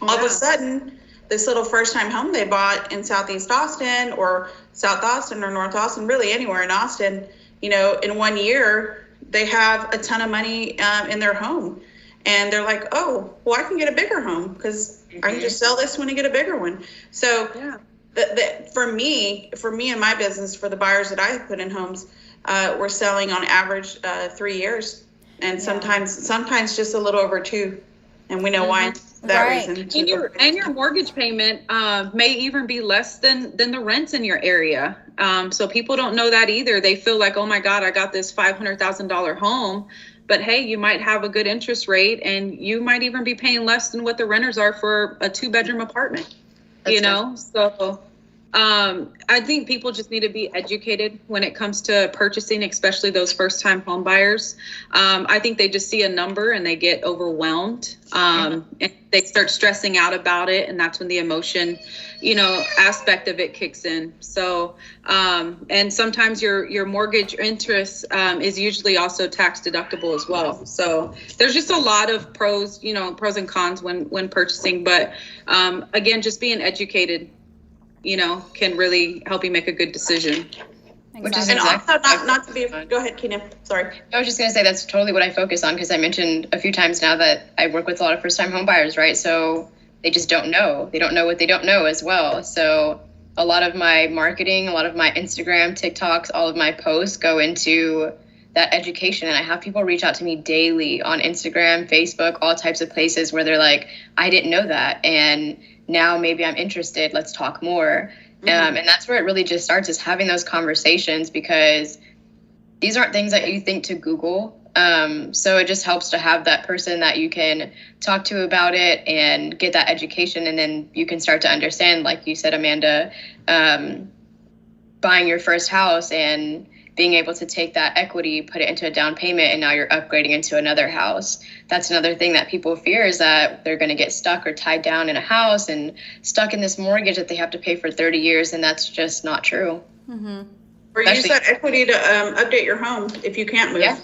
All of a sudden, this little first-time home they bought in Southeast Austin or South Austin or North Austin, really anywhere in Austin, in 1 year, they have a ton of money in their home. And they're like, oh, well, I can get a bigger home because I can just sell this one and get a bigger one. So for me and my business, for the buyers that I put in homes, we're selling on average 3 years, and sometimes just a little over 2. And we know why that reason. And your mortgage payment may even be less than the rents in your area. So people don't know that either. They feel like, oh my God, I got this $500,000 home. But hey, you might have a good interest rate, and you might even be paying less than what the renters are for a 2-bedroom apartment. So I think people just need to be educated when it comes to purchasing, especially those first-time home buyers. I think they just see a number and they get overwhelmed, and they start stressing out about it, and that's when the emotion, aspect of it kicks in. So, and sometimes your mortgage interest is usually also tax deductible as well. So there's just a lot of pros and cons when purchasing. But again, just being educated, can really help you make a good decision. Exactly. Which is And exactly also not to be, go ahead, Keena, sorry. I was just going to say that's totally what I focus on, because I mentioned a few times now that I work with a lot of first-time home buyers, right? So they just don't know. They don't know what they don't know as well. So a lot of my marketing, a lot of my Instagram, TikToks, all of my posts go into that education. And I have people reach out to me daily on Instagram, Facebook, all types of places where they're like, I didn't know that. And now maybe I'm interested. Let's talk more. And that's where it really just starts, is having those conversations, because these aren't things that you think to Google. So it just helps to have that person that you can talk to about it and get that education. And then you can start to understand, like you said, Amanda, buying your first house and being able to take that equity, put it into a down payment, and now you're upgrading into another house. That's another thing that people fear, is that they're going to get stuck or tied down in a house and stuck in this mortgage that they have to pay for 30 years. And that's just not true. Or use that equity to update your home if you can't move. Yeah,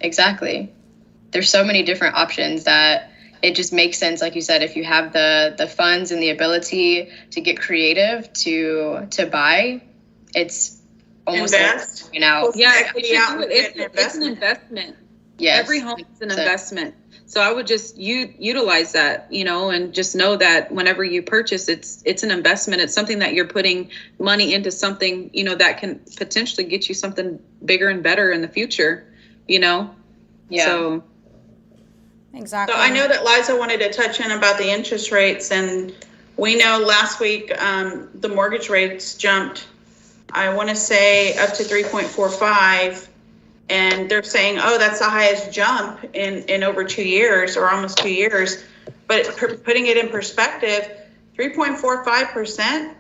exactly. There's so many different options that it just makes sense. Like you said, if you have the funds and the ability to get creative to buy, it's almost invest. It's an investment. Yes, every home is an investment. So I would just utilize that, and just know that whenever you purchase, it's an investment. It's something that you're putting money into, something that can potentially get you something bigger and better in the future. Yeah. So exactly. So I know that Liza wanted to touch in about the interest rates, and we know last week the mortgage rates jumped, I want to say, up to 3.45, and they're saying, oh, that's the highest jump in over 2 years, or almost 2 years. But putting it in perspective, 3.45%.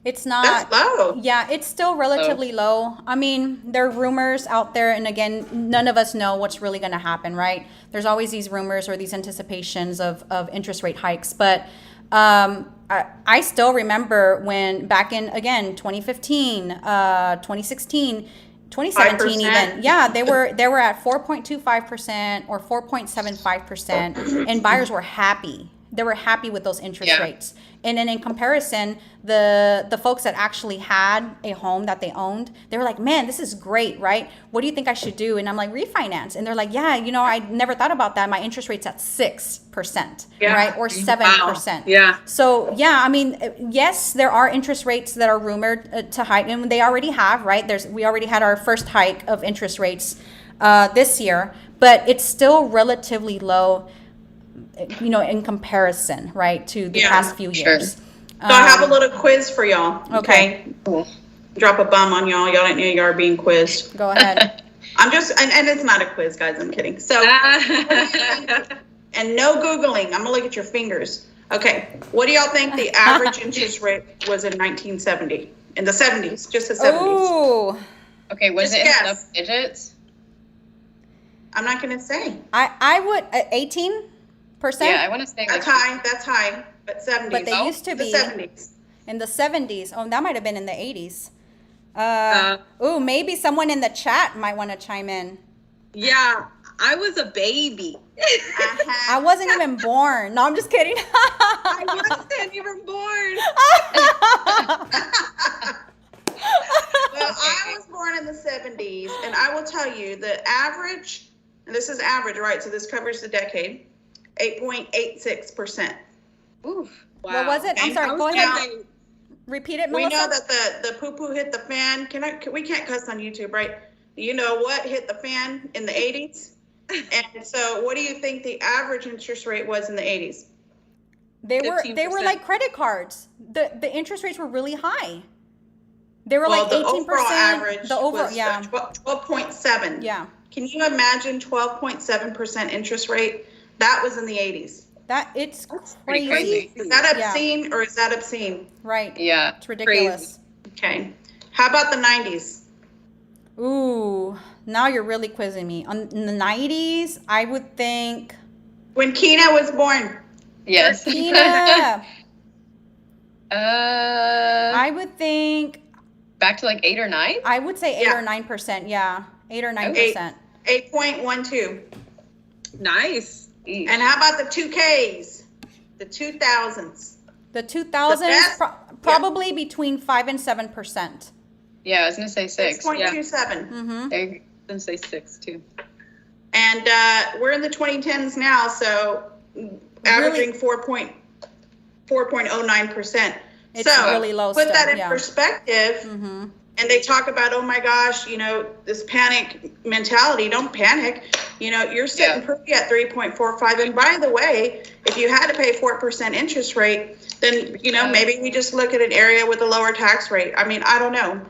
It's not. That's low. Yeah, it's still relatively low. I mean, there are rumors out there, and again, none of us know what's really going to happen, right? There's always these rumors or these anticipations of interest rate hikes. But I still remember when back in, again, 2015, 2016, 2017 even. Yeah, they were at 4.25% or 4.75%, and buyers were happy. They were happy with those interest rates. And then in comparison, the folks that actually had a home that they owned, they were like, man, this is great, right? What do you think I should do? And I'm like, refinance. And they're like, yeah, you know, I never thought about that. My interest rate's at 6%, right? Or 7%. Wow. Yeah. So, yeah, I mean, yes, there are interest rates that are rumored to hike, and they already have, right? We already had our first hike of interest rates this year, but it's still relatively low, you know, in comparison, right, to the past few years. So I have a little quiz for y'all. Okay. Cool. Drop a bum on y'all. Y'all didn't know you are being quizzed. Go ahead. I'm just, and it's not a quiz, guys. I'm kidding. So, and no Googling. I'm going to look at your fingers. Okay. What do y'all think the average interest rate was in 1970? In the 70s, just the 70s. Ooh. Okay, was Just it guess. in double digits? I'm not going to say. I would, 18%? Yeah, I want to say That's like high. That's high. But 70s. But they used to the be 70s. in the 70s. Oh, that might have been in the 80s. Maybe someone in the chat might want to chime in. Yeah, I was a baby. I wasn't even born. No, I'm just kidding. I wasn't even born. Well, I was born in the 70s, and I will tell you the average, and this is average, right? So this covers the decade, 8.86%. oof. Wow. What was it? I'm sorry. Go ahead. Repeat it, We Melissa. know that the poo-poo hit the fan. We can't cuss on YouTube, right? You know what hit the fan in the 80s? And so what do you think the average interest rate was in the 80s? They were 15%. like credit cards. The interest rates were really high. They were Well, like the 18%. overall average The overall, was yeah. 12.7. Yeah. Can you imagine 12.7% interest rate? That was in the 80s. It's pretty crazy. crazy. Is that Yeah. obscene or is that obscene? Right. Yeah. It's ridiculous. Okay. How about the 90s? Ooh, now you're really quizzing me. In the 90s, I would think When Keena was born. Yes. Keena. I I would think back to like 8 or 9. I would say 8 Yeah. or 9%. Yeah. 8 or 9%. 8.12. Nice. And how about the 2Ks? The 2000s. The 2000s best- probably between 5 and 7%. Yeah, I was gonna say 6. Yeah. 6.27. Mhm. There you Then say 6 too. And we're in the 2010s now, so averaging 4.09%. It's so really low put still, that in yeah. perspective. Mhm. And they talk about, oh my gosh, you know, this panic mentality. Don't panic. You know, you're sitting Yeah. pretty at 3.45. And by the way, if you had to pay 4% interest rate, then, you know, maybe we just look at an area with a lower tax rate. I mean, I don't know.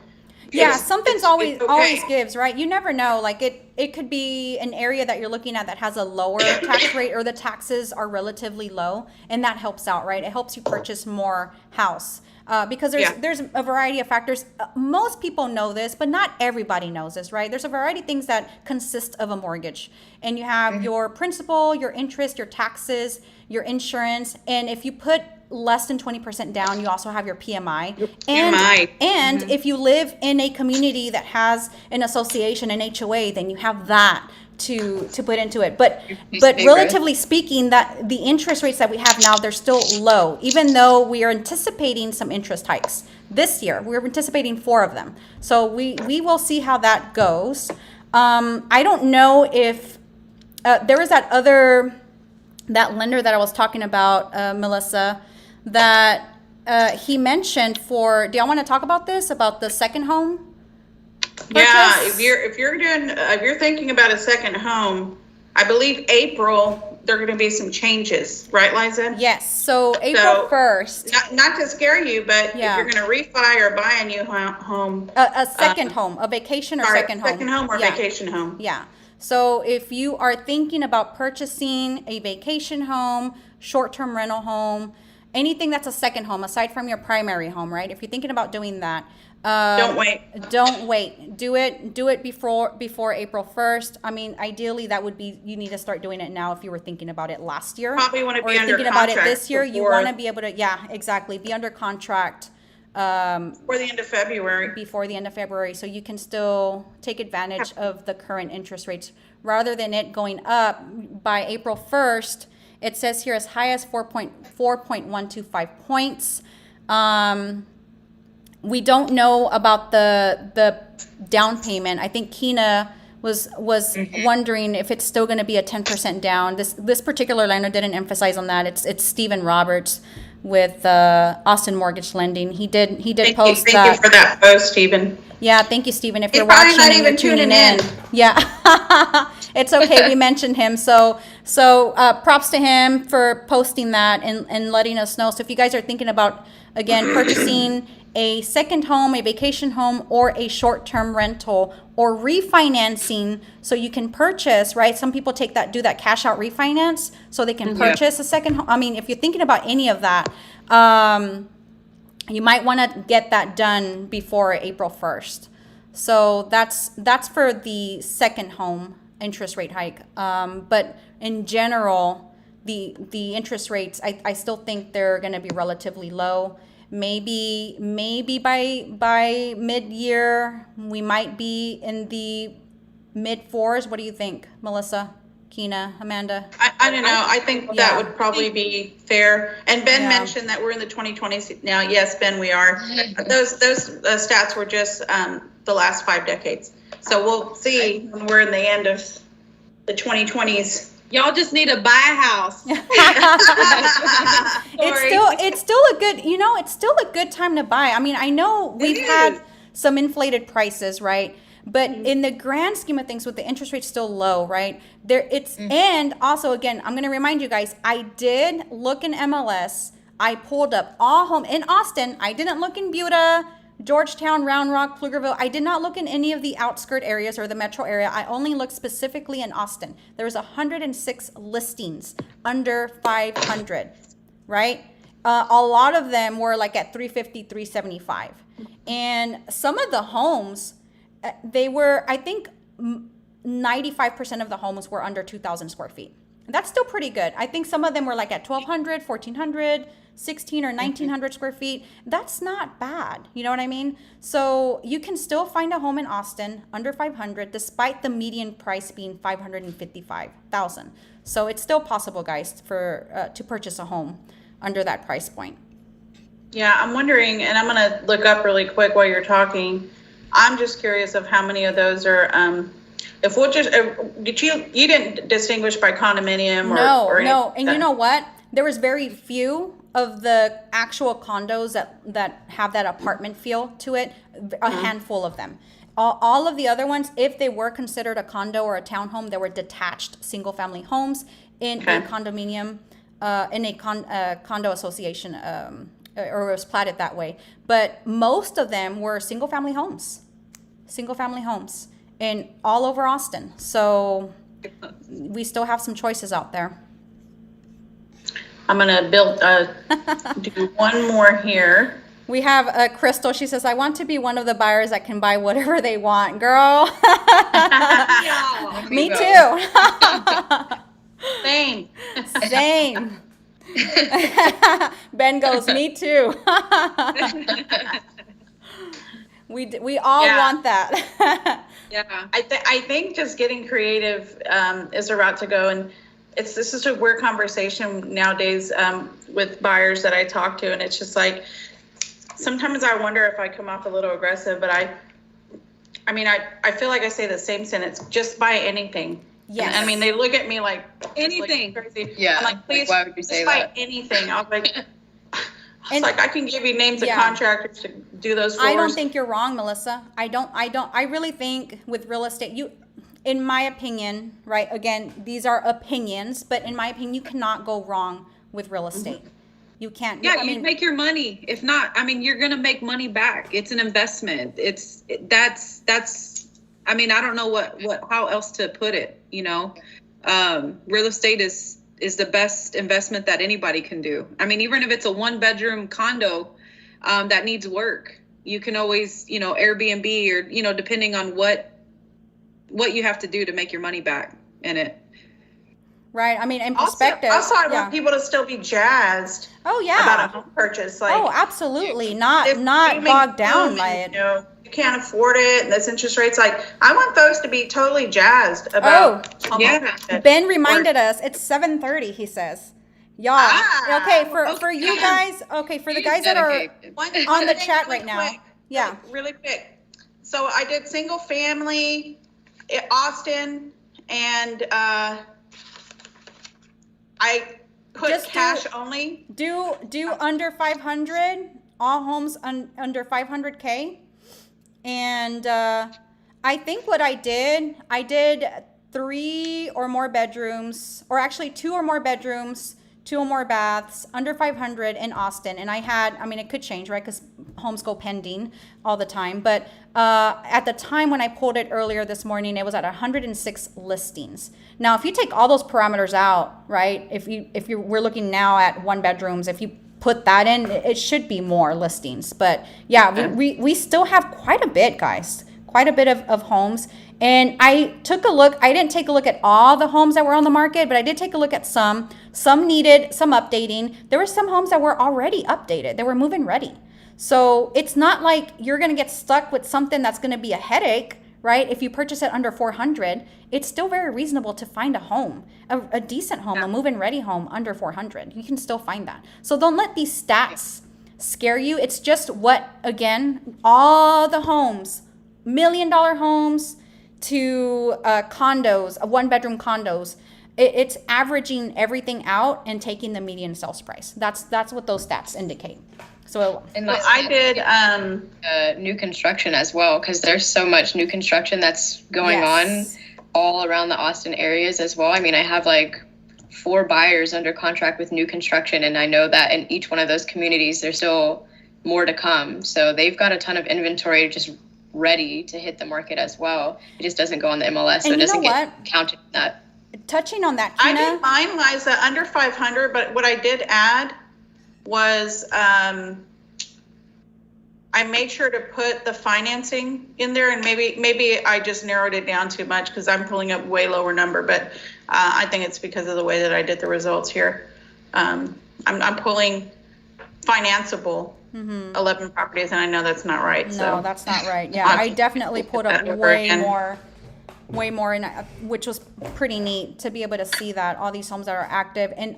Yeah, It's- something's it's always okay. gives, right? You never know. Like it could be an area that you're looking at that has a lower tax rate or the taxes are relatively low, and that helps out, right? It helps you purchase more house. Because there's a variety of factors. Most people know this, but not everybody knows this, right? There's a variety of things that consist of a mortgage. And you have your principal, your interest, your taxes, your insurance. And if you put less than 20% down, you also have your PMI. And if you live in a community that has an association, an HOA, then you have that to put into it. But relatively speaking, that the interest rates that we have now, they're still low, even though we are anticipating some interest hikes this year. We're anticipating 4 of them. So we will see how that goes. I don't know if there was that lender that I was talking about, Melissa, that he mentioned for, do y'all want to talk about this, about the second home? Yeah, purchase? if you're thinking about a second home, I believe April there are going to be some changes, right, Liza? Yes. So April 1st, Not to scare you, but Yeah. if you're going to refi or buy a new home, a second home, a vacation or second home. second home or Yeah. vacation home. Yeah. So if you are thinking about purchasing a vacation home, short-term rental home, anything that's a second home aside from your primary home, right? If you're thinking about doing that, Don't wait. don't wait. Do it before April 1st. I mean, ideally, that would be, you need to start doing it now if you were thinking about it last year. Probably want to or be you're under thinking about contract it this year. You before- want to be able to, yeah, exactly, be under contract before the end of February. before the end of February, so you can still take advantage of the current interest rates rather than it going up by April 1st. It says here as high as 4.125 points. We don't know about the down payment. I think Keena was wondering if it's still going to be a 10% down. This particular lender didn't emphasize on that. It's Stephen Roberts with Austin Mortgage Lending. He did post that. Thank you for that post, Stephen. Yeah, thank you, Stephen. If He's you're probably watching not and you're even tuning tuning in, in. yeah, it's okay. We mentioned him, so props to him for posting that and letting us know. So if you guys are thinking about again purchasing a second home, a vacation home, or a short-term rental, or refinancing, so you can purchase, right? Some people do that cash out refinance, so they can purchase a second home. I mean, if you're thinking about any of that, you might want to get that done before April 1st. So that's for the second home interest rate hike. But in general, the interest rates, I still think they're going to be relatively low. Maybe by mid-year, we might be in the mid-4s. What do you think, Melissa, Keena, Amanda? I don't know. I think Yeah. that would probably be fair. And Ben Yeah. mentioned that we're in the 2020s now. Yes, Ben, we are. Those stats were just the last 5 decades. So we'll see when we're in the end of the 2020s. Y'all just need to buy a house. It's still a good, it's still a good time to buy. I mean, I know we've had some inflated prices, right? But in the grand scheme of things, with the interest rate still low, right? And also, again, I'm going to remind you guys, I did look in MLS. I pulled up all home in Austin. I didn't look in Buda, Georgetown, Round Rock, Pflugerville. I did not look in any of the outskirt areas or the metro area. I only looked specifically in Austin. There was 106 listings under 500, right? A lot of them were like at 350, 375. And some of the homes, they were, I think 95% of the homes were under 2,000 square feet. That's still pretty good. I think some of them were like at 1,200, 1,400, 16 or 1,900 square feet. That's not bad. You know what I mean? So you can still find a home in Austin under 500, despite the median price being 555,000. So it's still possible, guys, for to purchase a home under that price point. Yeah, I'm wondering, and I'm going to look up really quick while you're talking. I'm just curious of how many of those are, if we'll just, you didn't distinguish by condominium or No. anything. And you know what? There was very few of the actual condos that have that apartment feel to it, a handful of them. All of the other ones, if they were considered a condo or a townhome, they were detached single-family homes in a condominium, in a condo association, or it was platted that way. But most of them were single-family homes and all over Austin. So we still have some choices out there. I'm going to do one more here. We have Crystal. She says, I want to be one of the buyers that can buy whatever they want. Girl. Me too. Same. Ben goes, me too. We all want that. Yeah. I think just getting creative is a route to go. And this is a weird conversation nowadays with buyers that I talk to. And it's just like, sometimes I wonder if I come off a little aggressive, but I mean, I feel like I say the same sentence, just buy anything. Yes. I mean, they look at me like Anything. Like crazy. Yeah. I'm like, please, Why would you say just buy that? anything. I was like, I can give you names of Yeah. contractors to do those floors. I don't think you're wrong, Melissa. I really think with real estate, in my opinion, right? Again, these are opinions, but in my opinion, you cannot go wrong with real estate. You can't. Yeah, I you mean, make your money. If not, I mean, you're gonna make money back. It's an investment. That's. I mean, I don't know how else to put it. You know, real estate is is the best investment that anybody can do. I mean, even if it's a 1-bedroom condo that needs work, you can always, Airbnb or, depending on what you have to do to make your money back in it. Right. I mean, in perspective. Also, I want people to still be jazzed. Oh yeah. About a home purchase. Like, oh, absolutely. Not bogged down by it. You can't afford it, and this interest rate's like, I want folks to be totally jazzed about home ownership. Ben reminded us it's 7:30, he says. Y'all. Okay, for you guys, for the guys that are on the chat right now. Yeah. Really quick. So I did single family, Austin, and I put Just cash only. Do under 500, all homes under 500K. And I think what I did 3 or more bedrooms, or actually 2 or more bedrooms, 2 or more baths, under 500 in Austin. And it could change, right? Because homes go pending all the time. But at the time when I pulled it earlier this morning, it was at 106 listings. Now, if you take all those parameters out, right? We're looking now at 1 bedrooms, if you put that in, it should be more listings. But yeah, we still have quite a bit, guys, quite a bit of homes. And I took a look. I didn't take a look at all the homes that were on the market, but I did take a look at some. Some needed some updating. There were some homes that were already updated. They were move-in ready. So it's not like you're going to get stuck with something that's going to be a headache, right? If you purchase it under 400, it's still very reasonable to find a home, a decent home, a move-in ready home under 400. You can still find that. So don't let these stats scare you. It's just all the homes, $1 million homes to condos, 1-bedroom condos, it's averaging everything out and taking the median sales price. That's what those stats indicate. So I did new construction as well, because there's so much new construction that's going on all around the Austin areas as well. I mean, I have like 4 buyers under contract with new construction, and I know that in each one of those communities there's still more to come. So they've got a ton of inventory just ready to hit the market as well. It just doesn't go on the MLS, so it doesn't get counted in that. Touching on that, Keena, I did mine, Liza, under 500, but what I did add was I made sure to put the financing in there, and maybe I just narrowed it down too much because I'm pulling up way lower number, but I think it's because of the way that I did the results here. I'm pulling financeable 11 properties, and I know that's not right. No, that's not right. Yeah, I definitely put up way more, and which was pretty neat to be able to see that all these homes that are active. And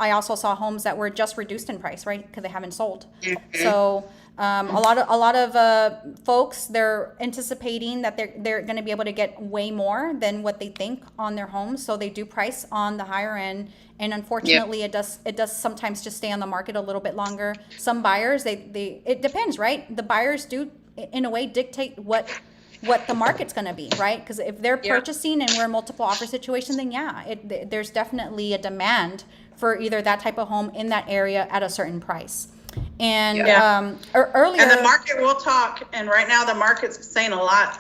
I also saw homes that were just reduced in price, right? Because they haven't sold. So a lot of folks, they're anticipating that they're going to be able to get way more than what they think on their homes. So they do price on the higher end. And unfortunately, it does sometimes just stay on the market a little bit longer. Some buyers, it depends, right? The buyers do, in a way, dictate what the market's going to be, right? Because if they're purchasing and we're a multiple offer situation, then there's definitely a demand for either that type of home in that area at a certain price. And earlier, and the market will talk. And right now, the market's saying a lot.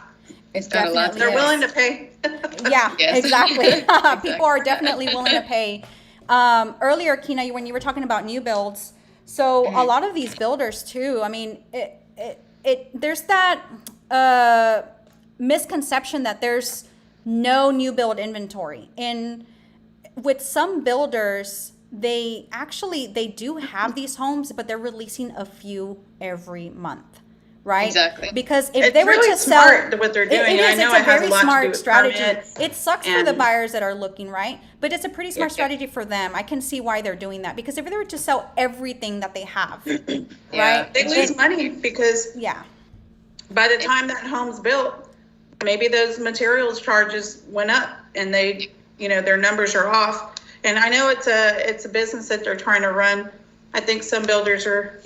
It's got a lot. They're willing to pay. Exactly. People are definitely willing to pay. Earlier, Keena, when you were talking about new builds, so a lot of these builders too. I mean, there's that misconception that there's no new build inventory. And with some builders, they do have these homes, but they're releasing a few every month, right? Exactly. Because if it's they were really to sell, smart what they're doing. it's a very smart strategy. It sucks for the and- buyers that are looking, right? But it's a pretty smart strategy for them. I can see why they're doing that, because if they were to sell everything that they have, right? They lose money because by the time that home's built, maybe those materials charges went up and they, their numbers are off. And I know it's a business that they're trying to run. I think some builders are,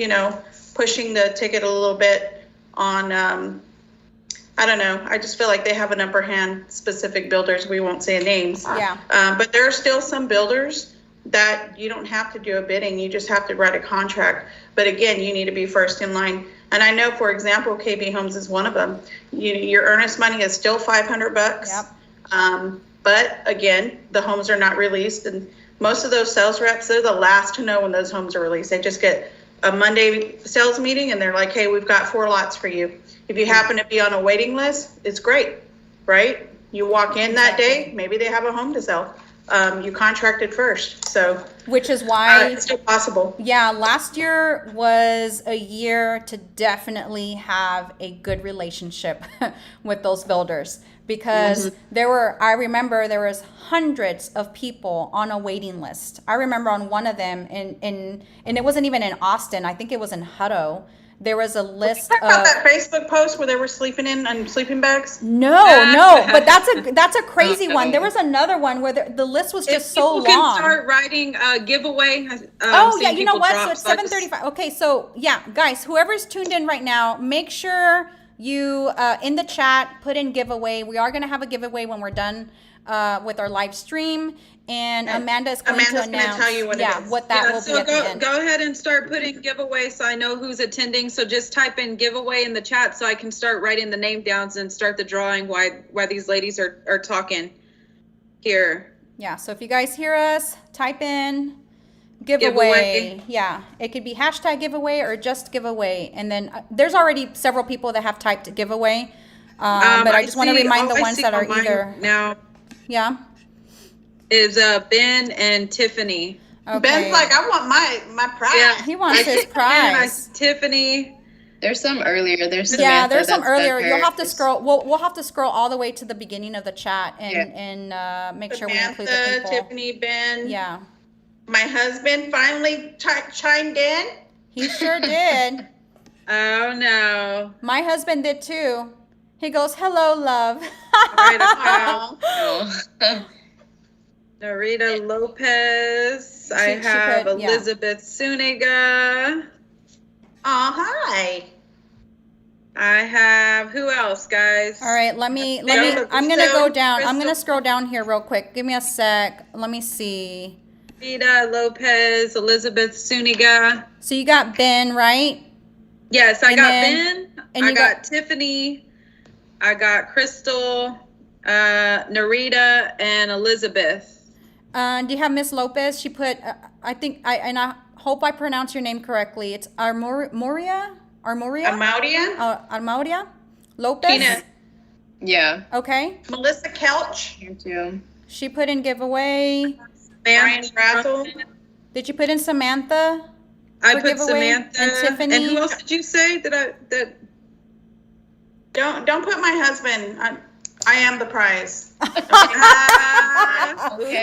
pushing the ticket a little bit on, I don't know. I just feel like they have an upper hand, specific builders. We won't say names. But there are still some builders that you don't have to do a bidding. You just have to write a contract. But again, you need to be first in line. And I know, for example, KB Homes is one of them. Your earnest money is still $500. Yep. But again, the homes are not released, and most of those sales reps, they're the last to know when those homes are released. They just get a Monday sales meeting and they're like, hey, we've got 4 lots for you. If you happen to be on a waiting list, it's great, right? You walk in that day, maybe they have a home to sell. You contracted first, so. Which is why it's still possible. Yeah, last year was a year to definitely have a good relationship with those builders, because I remember there was hundreds of people on a waiting list. I remember on one of them and it wasn't even in Austin. I think it was in Hutto. There was a list Talk about that Facebook post where they were sleeping in on sleeping bags. No, but that's a crazy one. There was another one where the list was just so long. People can start writing a giveaway. Yeah, you know what? So it's 7:35. Okay, so yeah, guys, whoever's tuned in right now, make sure you in the chat put in giveaway. We are gonna have a giveaway when we're done with our live stream. And Amanda's going to announce tell you what it is. what that will be at the end. Go ahead and start putting giveaway so I know who's attending. So just type in giveaway in the chat so I can start writing the name down and start the drawing while these ladies are talking here. Yeah, so if you guys hear us, type in giveaway. Yeah, it could be hashtag giveaway or just giveaway. And then there's already several people that have typed giveaway. But I just want to remind the ones that are either. Now. Yeah. Is Ben and Tiffany. Okay. Ben's like, I want my prize. Yeah, he wants his prize. Tiffany. There's some earlier. There's Samantha, yeah, there's some earlier. Becker. You'll have to scroll. We'll have to scroll all the way to the beginning of the chat and make sure we include the people. Tiffany, Ben. Yeah. My husband finally chimed in. He sure did. Oh no. My husband did too. He goes, "Hello, love." Oh. Narita Lopez. I have Elizabeth Suniga. Oh, hi. I have, who else, guys? All right, let me, I'm going to go down. I'm going to scroll down here real quick. Give me a sec. Let me see. Rita Lopez, Elizabeth Suniga. So you got Ben, right? Yes, I got Ben. And I got Tiffany. I got Crystal, Narita, and Elizabeth. Do you have Miss Lopez? She put, I think, and I hope I pronounce your name correctly. It's Armoria Lopez? Keena. Yeah. Okay. Melissa Kelch. Me too. She put in giveaway. Brian Brazzil. Did you put in Samantha? I put Samantha. And Tiffany. And who else did you say that? Don't put my husband. I am the prize. Okay.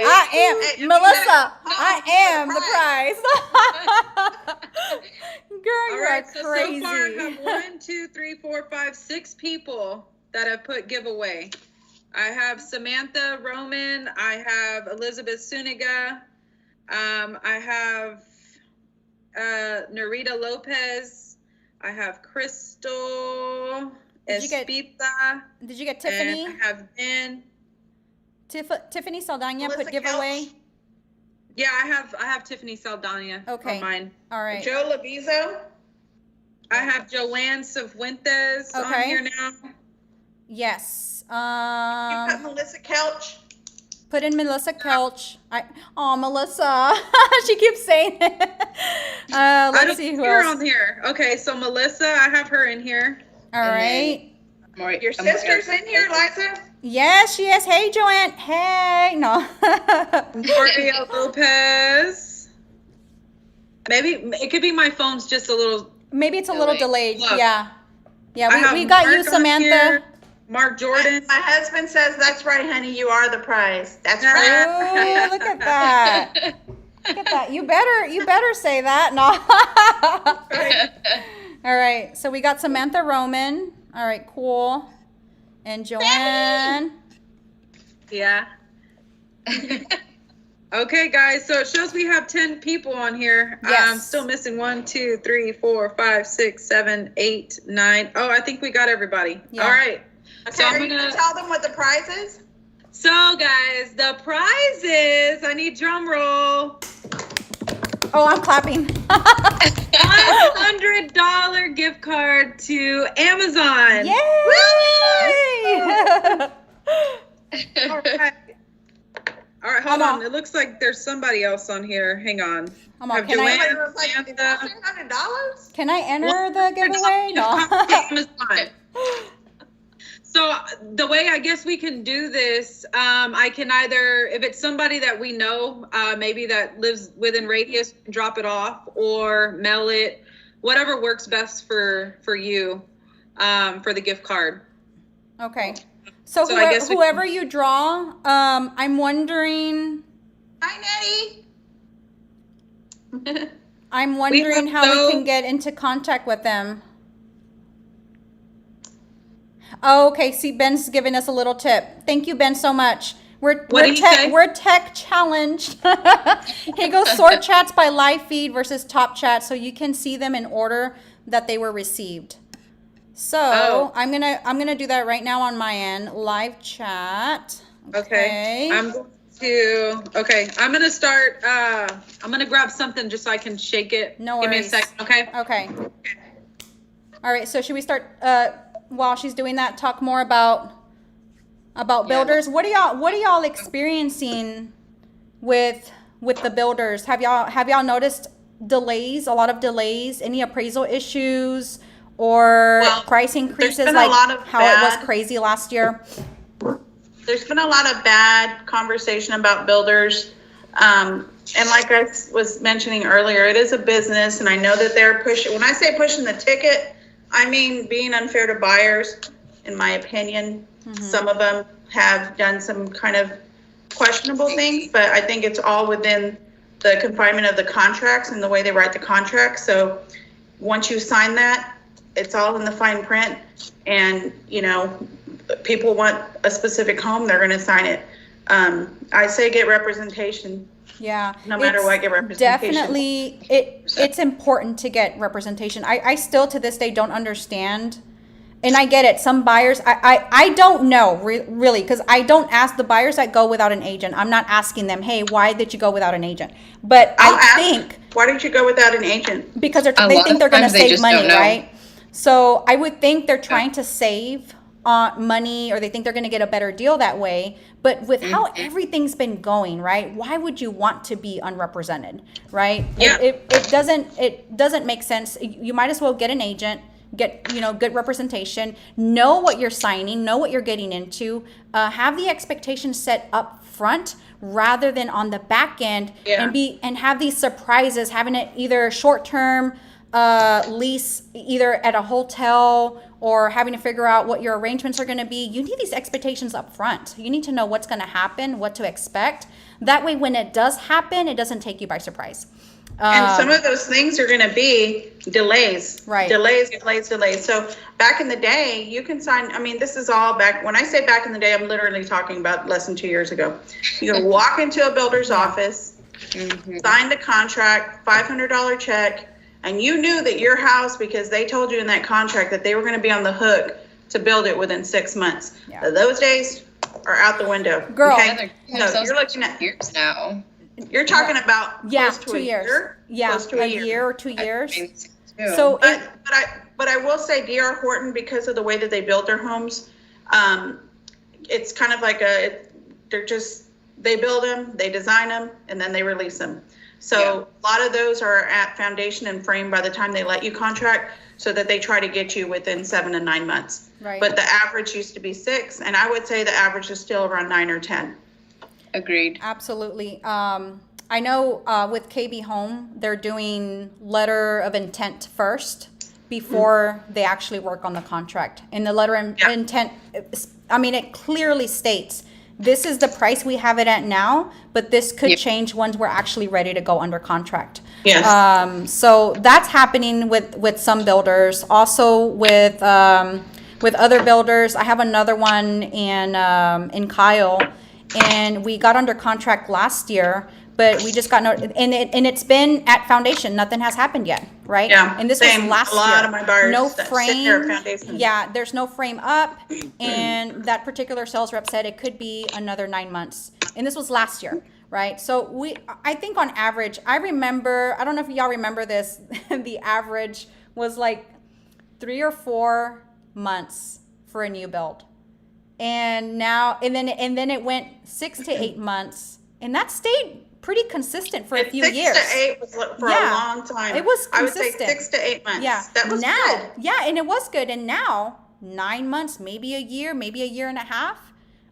I am Melissa. I am the prize. Girl, All you're right, crazy. So far I have 1, 2, 3, 4, 5, 6 people that have put giveaway. I have Samantha Roman. I have Elizabeth Suniga. I have Narita Lopez. I have Crystal Espita. Did you get Tiffany? And I have Ben. Tiffany Saldana Melissa put giveaway. Kelch. Yeah, I have Tiffany Saldana Okay. on mine. All right. Joe Lavizo. I have Joanne Cifuentes on here now. Yes. You put Melissa Kelch. Put in Melissa Kelch. Melissa. She keeps saying it. Let's see who else. On here. Okay, so Melissa, I have her in here. All right. Your sister's in here, Liza? Yes, she is. Hey, Joanne. Hey. No. Maria Lopez. Maybe it could be my phone's just a little. Maybe it's a little delayed. Look. Yeah. Yeah, we got Mark you, Samantha. Mark Jordan. My husband says, that's right, honey, you are the prize. That's right. Oh, look at that. Look at that. You better say that. No. All right. So we got Samantha Roman. All right, cool. And Joanne. Yeah. Okay, guys. So it shows we have 10 people on here. Yes. I'm still missing 1, 2, 3, 4, 5, 6, 7, 8, 9. Oh, I think we got everybody. Yeah. All right. Okay, are you going to tell them what the prize is? So, guys, the prize is, I need drum roll. Oh, I'm clapping. $100 gift card to Amazon. Yay! All right. All right, hold I'm on. It looks like there's somebody else on here. Hang on. I'm on. Have Can I- Joanne, Like, Samantha- $1,600? Can I enter the giveaway? No. Amazon. So the way I guess we can do this, I can either, if it's somebody that we know, maybe that lives within radius, drop it off or mail it, whatever works best for you, for the gift card. Okay. So, So I guess we- whoever you draw, I'm wondering. Hi, Nettie. I'm wondering have how we so- can get into contact with them. Oh, okay. See, Ben's giving us a little tip. Thank you, Ben, so much. What did he say? We're tech challenged. He goes sort chats by live feed versus top chat, so you can see them in order that they were received. So Oh. I'm gonna do that right now on my end. Live chat. Okay. I'm gonna start, I'm gonna grab something just so I can shake it. No Give me a worries. second, okay? Okay. All right. So should we start? While she's doing that, talk more about builders. What are y'all experiencing with the builders? Have y'all noticed delays? A lot of delays? Any appraisal issues or Well, price increases been a like lot of how it was bad- crazy last year? There's been a lot of bad conversation about builders. And like I was mentioning earlier, it is a business, and I know that they're pushing, when I say pushing the ticket, I mean being unfair to buyers, in my opinion. Some of them have done some kind of questionable things, but I think it's all within the confinement of the contracts and the way they write the contracts. So once you sign that, it's all in the fine print, and, you know, people want a specific home, they're going to sign it. I say get representation. Yeah. No matter It's what, get representation. Definitely, it's important to get representation. I still to this day don't understand, and I get it. Some buyers, I don't know really, because I don't ask the buyers that go without an agent. I'm not asking them, hey, why did you go without an agent? But I'll I ask, think why did you go without an agent? because they lot think of they're going to times they save just money, don't know. right? So I would think they're trying to save money, or they think they're going to get a better deal that way. But with how everything's been going, right? Why would you want to be unrepresented, right? Yeah. It doesn't make sense. You might as well get an agent, get good representation, know what you're signing, know what you're getting into, have the expectations set up front rather than on the back end, Yeah. and have these surprises, having it either short term lease either at a hotel or having to figure out what your arrangements are going to be. You need these expectations up front. You need to know what's going to happen, what to expect. That way, when it does happen, it doesn't take you by surprise. And some of those things are going to be delays. Right. Delays. So back in the day, you can sign, I mean, this is all back, when I say back in the day, I'm literally talking about less than 2 years ago. You can walk into a builder's office, sign the contract, $500 check, and you knew that your house, because they told you in that contract that they were going to be on the hook to build it within 6 months. Yeah. Those days are out the window. Girl. Okay? Yeah, So you're looking at, years now. you're talking about Yeah, close to 2 a years. year. Yeah, Close to a year or 2 years. So But I will say D.R. Horton, because of the way that they build their homes, it's kind of like they build them, they design them, and then they release them. So a lot of those are at foundation and frame by the time they let you contract, so that they try to get you within 7 to 9 months. Right. But the average used to be 6, and I would say the average is still around 9 or 10. Agreed. Absolutely. I know with KB Home, they're doing letter of intent first before they actually work on the contract. And the letter of Yeah. intent, I mean, it clearly states, this is the price we have it at now, but this could Yep. change once we're actually ready to go under contract. Yes. So that's happening with some builders. Also with other builders, I have another one in Kyle, and we got under contract last year, but we just got and it's been at foundation. Nothing has happened yet, right? Yeah, And this same. was last A lot year. of my buyers no that sit frame. there at foundation. Yeah, there's no frame up, and that particular sales rep said it could be another 9 months, and this was last year. Right. So I think on average, I don't know if y'all remember this, the average was like 3 or 4 months for a new build. And then it went 6 to 8 months And that stayed pretty consistent for a few 6 years. to 8 was for Yeah. a long time. It was I would say consistent. 6 to 8 months. Yeah. That was now, good. Yeah, and it was good. And now, 9 months, maybe a year and a half.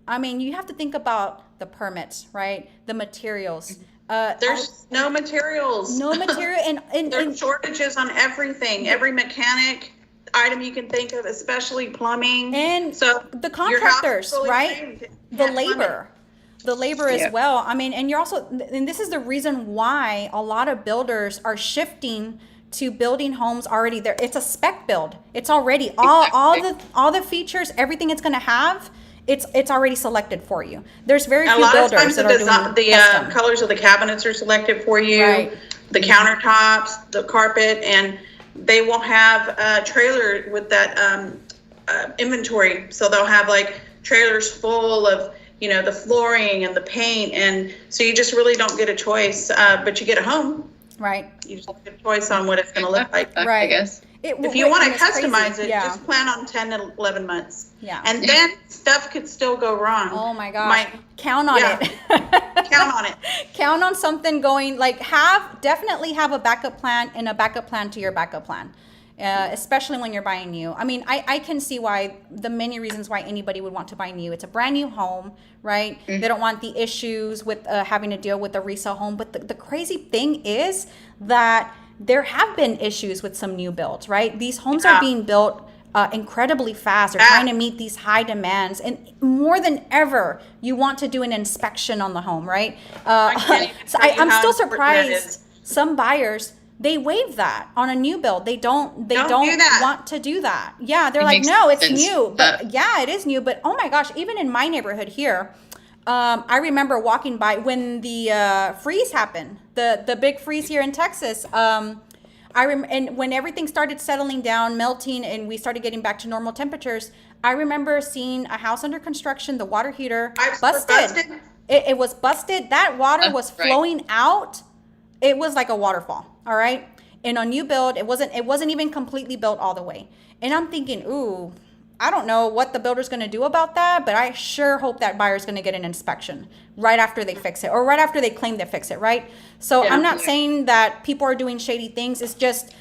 I mean, you have to think about the permits, right? The materials. There's no materials. No material. And There's shortages on everything. Every mechanic item you can think of, especially plumbing. And so the your house is contractors, fully right? framed. The Can't plumb it. labor as well. I mean, and you're also, and this is the reason why a lot of builders are shifting to building homes already there. It's a spec build. It's already all the features, everything it's going to have. It's already selected for you. There's very A few lot of builders times that the, are doing the custom. colors of the cabinets are selected for you, Right. the countertops, the carpet, and they will have a trailer with that inventory. So they'll have like trailers full of, you know, the flooring and the paint. And so you just really don't get a choice, but you get a home. Right. You just get a choice on what it's going to look like. Right. I guess. If you want to and it's customize crazy. it, Yeah. just plan on 10 to 11 months. Yeah. And then stuff could still go wrong. Oh my gosh. Count on yeah. it. Count on it. Count on something going, like definitely have a backup plan and a backup plan to your backup plan. Especially when you're buying new. I mean, I can see why, the many reasons why anybody would want to buy new. It's a brand new home, right? Mm-hmm. They don't want the issues with having to deal with a resale home. But the crazy thing is that there have been issues with some new builds, right? These homes are being built incredibly fast. They're trying to meet these high demands. And more than ever, you want to do an inspection on the home, right? So I'm still surprised some buyers, they waive that on a new build. They don't do that. want to do that. Yeah, they're It like, makes no, it's sense. new. But yeah, it is new. But oh my gosh, even in my neighborhood here, I remember walking by when the freeze happened, the big freeze here in Texas. And when everything started settling down, melting, and we started getting back to normal temperatures, I remember seeing a house under construction, the water heater Pipes were busted. busted? It was busted. That water was Right. flowing out. It was like a waterfall. All right. And on new build, it wasn't even completely built all the way. And I'm thinking, ooh, I don't know what the builder's going to do about that, but I sure hope that buyer's going to get an inspection right after they fix it, or right after they claim they fix it, right? So Yeah. I'm not saying that people are doing shady things. It's just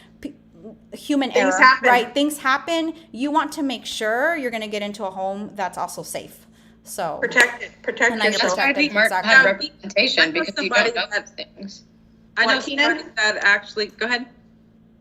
human Things error, happen. right? Things happen. You want to make sure you're going to get into a home that's also safe. So Protect it. Protect And I can yourself. protect I think Smart to exactly. have Yeah. representation I know because you somebody don't know that- those things. I know What, Keena? somebody that actually, go ahead.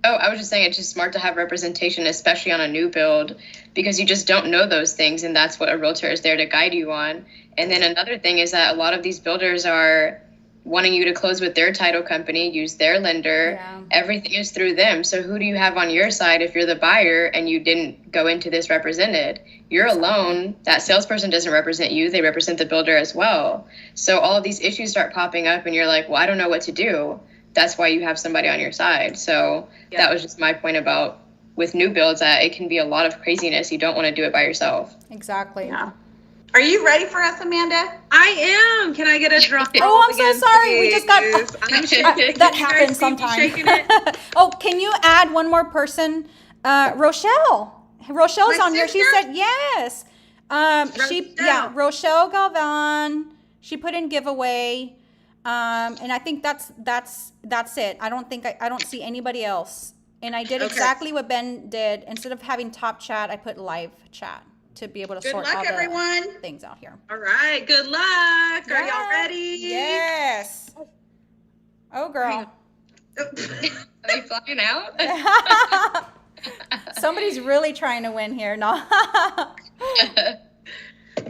Oh, I was just saying it's just smart to have representation, especially on a new build, because you just don't know those things, and that's what a realtor is there to guide you on. And then another thing is that a lot of these builders are wanting you to close with their title company, use their lender. Yeah. Everything is through them. So who do you have on your side if you're the buyer and you didn't go into this represented? You're alone. That salesperson doesn't represent you. They represent the builder as well. So all of these issues start popping up and you're like, well, I don't know what to do. That's why you have somebody on your side. So Yeah. that was just my point about with new builds, that it can be a lot of craziness. You don't want to do it by yourself. exactly. Yeah. Are you ready for us, Amanda? I am. Can I get a drum roll? Oh, I'm so again, sorry. We just got- please? I'm shaking. That Can you guys happens see me sometimes. shaking it? Oh, can you add one more person? Rochelle. Rochelle's My on here. She sister? said yes. Rochelle. Rochelle Galvan. She put in giveaway. And I think that's it. I don't see anybody else. And I did Okay. exactly what Ben did. Instead of having top chat, I put live chat to be able to Good sort all luck, the everyone. things out here. All right. Good luck. Are y'all ready? Yes. Oh, girl. Are they flying out? Somebody's really trying to win here. No.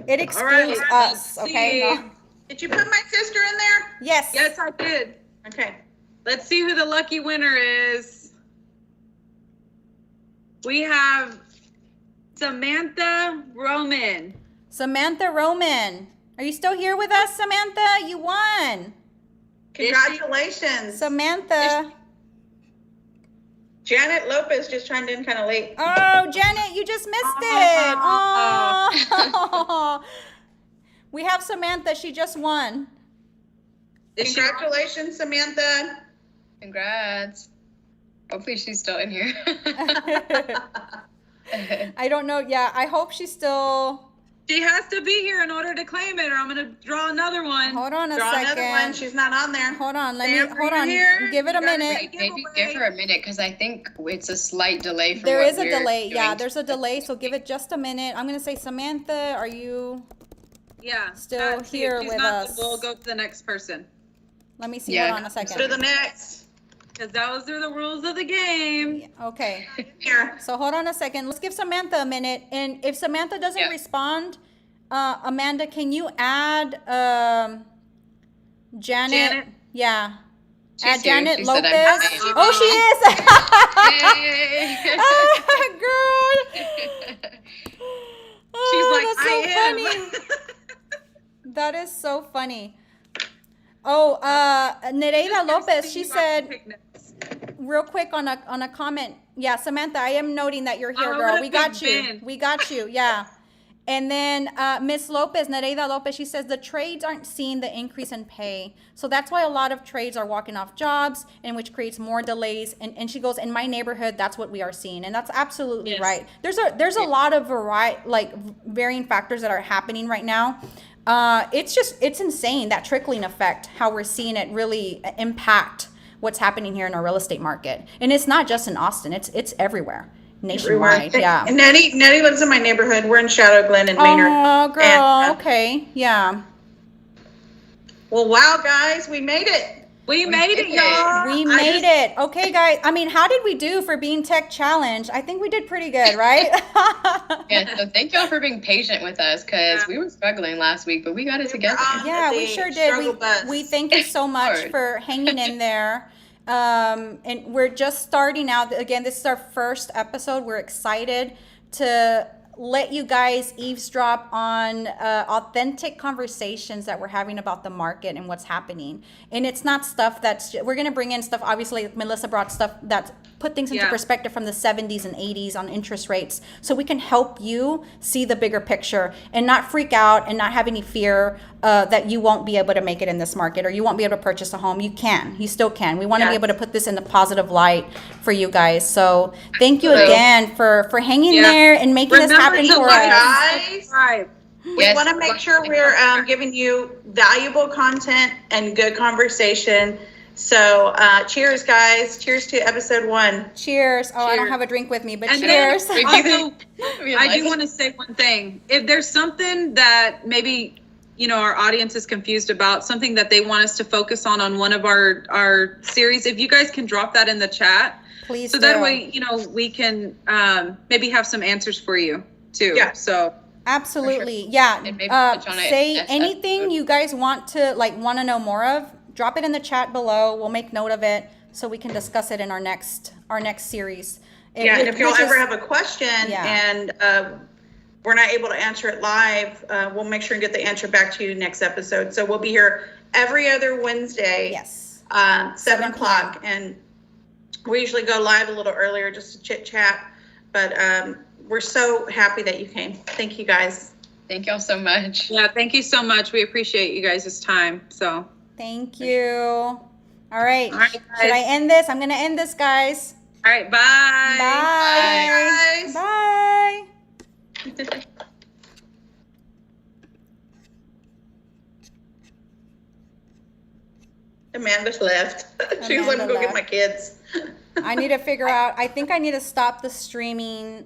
It excludes All right, us. let's Okay. see. No. Did you put my sister in there? Yes. Yes, I did. Okay. Let's see who the lucky winner is. We have Samantha Roman. Samantha Roman. Are you still here with us, Samantha? You won. Congratulations. Samantha. Janet Lopez just chimed in kind of late. Oh, Janet, you just missed it. Oh. We have Samantha. She just won. Is she- Congratulations, Samantha. Congrats. Hopefully she's still in here. I don't know. Yeah, I hope she's still. She has to be here in order to claim it, or I'm gonna draw another one. Hold on a Draw another one. second. She's not on there. Hold on. Sam, Hold are you on. here? Give it a You gotta minute. say Maybe giveaway. give her a minute because I think it's a slight delay from There what is a we're delay. Yeah, doing. there's a delay. So give it just a minute. I'm going to say, Samantha, are you? Yeah. Still see, here if she's with not, us. We'll go to the next person. Let me see. Yeah. Hold on a To second. the next. Because those are the rules of the game. Okay. Here. So hold on a second. Let's give Samantha a minute. And if Samantha doesn't Yeah. respond, Amanda, can you add Janet? Janet? Yeah. She's Add here. Janet She said I'm Lopez. staying. Oh, she is. Yay! Girl. Oh, She's like, that's so funny. That is so funny. Oh, Nereida Lopez, she said real quick on a comment. Yeah, Samantha, I am noting that you're here, I'm girl. gonna We got pick you. Ben. We got you. Yeah. And then Miss Lopez, Nereida Lopez, she says the trades aren't seeing the increase in pay. So that's why a lot of trades are walking off jobs, and which creates more delays. And she goes, in my neighborhood, that's what we are seeing. And that's absolutely Yes. right. There's a lot of varying factors that are happening right now. It's insane, that trickling effect, how we're seeing it really impact what's happening here in our real estate market. And it's not just in Austin, it's everywhere. Nationwide, yeah. And Nettie lives in my neighborhood. We're in Shadow Glen in Maynard. Oh, girl, And, okay, yeah. well, wow, guys, we made it. We made it, y'all. We made it. Okay, guys. I mean, how did we do for being tech challenged? I think we did pretty good, right? Yeah, so thank y'all for being patient with us because we were struggling last week, but we got it together. Yeah, we The sure did. struggle bus. We thank you so much Hard. for hanging in there. And we're just starting out. Again, this is our first episode. We're excited to let you guys eavesdrop on authentic conversations that we're having about the market and what's happening. And it's not stuff we're going to bring in stuff. Obviously, Melissa brought stuff that put things into Yeah. perspective from the 70s and 80s on interest rates, so we can help you see the bigger picture and not freak out and not have any fear that you won't be able to make it in this market, or you won't be able to purchase a home. You still can. We want to be Yes. able to put this in a positive light for you guys. So thank you Absolutely. again for hanging Yeah. there and making this Remember happen to for like, us. Guys, subscribe. we Yes. want to make sure we're giving you valuable content and good conversation. So cheers, guys. Cheers to episode 1. Cheers. Oh, I don't Cheers. have a drink with me, but And cheers. then also, I do want to say one thing. If there's something that maybe, our audience is confused about, something that they want us to focus on one of our series, if you guys can drop that in the chat. Please So do. that way, we can maybe have some answers for you too. Yeah. So Absolutely. Yeah. And maybe touch on it Say next anything episode. you guys want to know more of. Drop it in the chat below. We'll make note of it so we can discuss it in our next series. Yeah, and if y'all which is- ever have a question Yeah. and we're not able to answer it live, we'll make sure and get the answer back to you next episode. So we'll be here every other Wednesday, Yes. 7 o'clock, and we usually go live a little earlier just to chit chat. But we're so happy that you came. Thank you, guys. Thank y'all so much. yeah, thank you so much. We appreciate you guys' time. So Thank you. All right. All right, Should guys. I end this? I'm going to end this, guys. all right, bye. Bye. Guys. Bye. Amanda's left. She was like, Amanda go get left. my kids. I need to figure out, I think I need to stop the streaming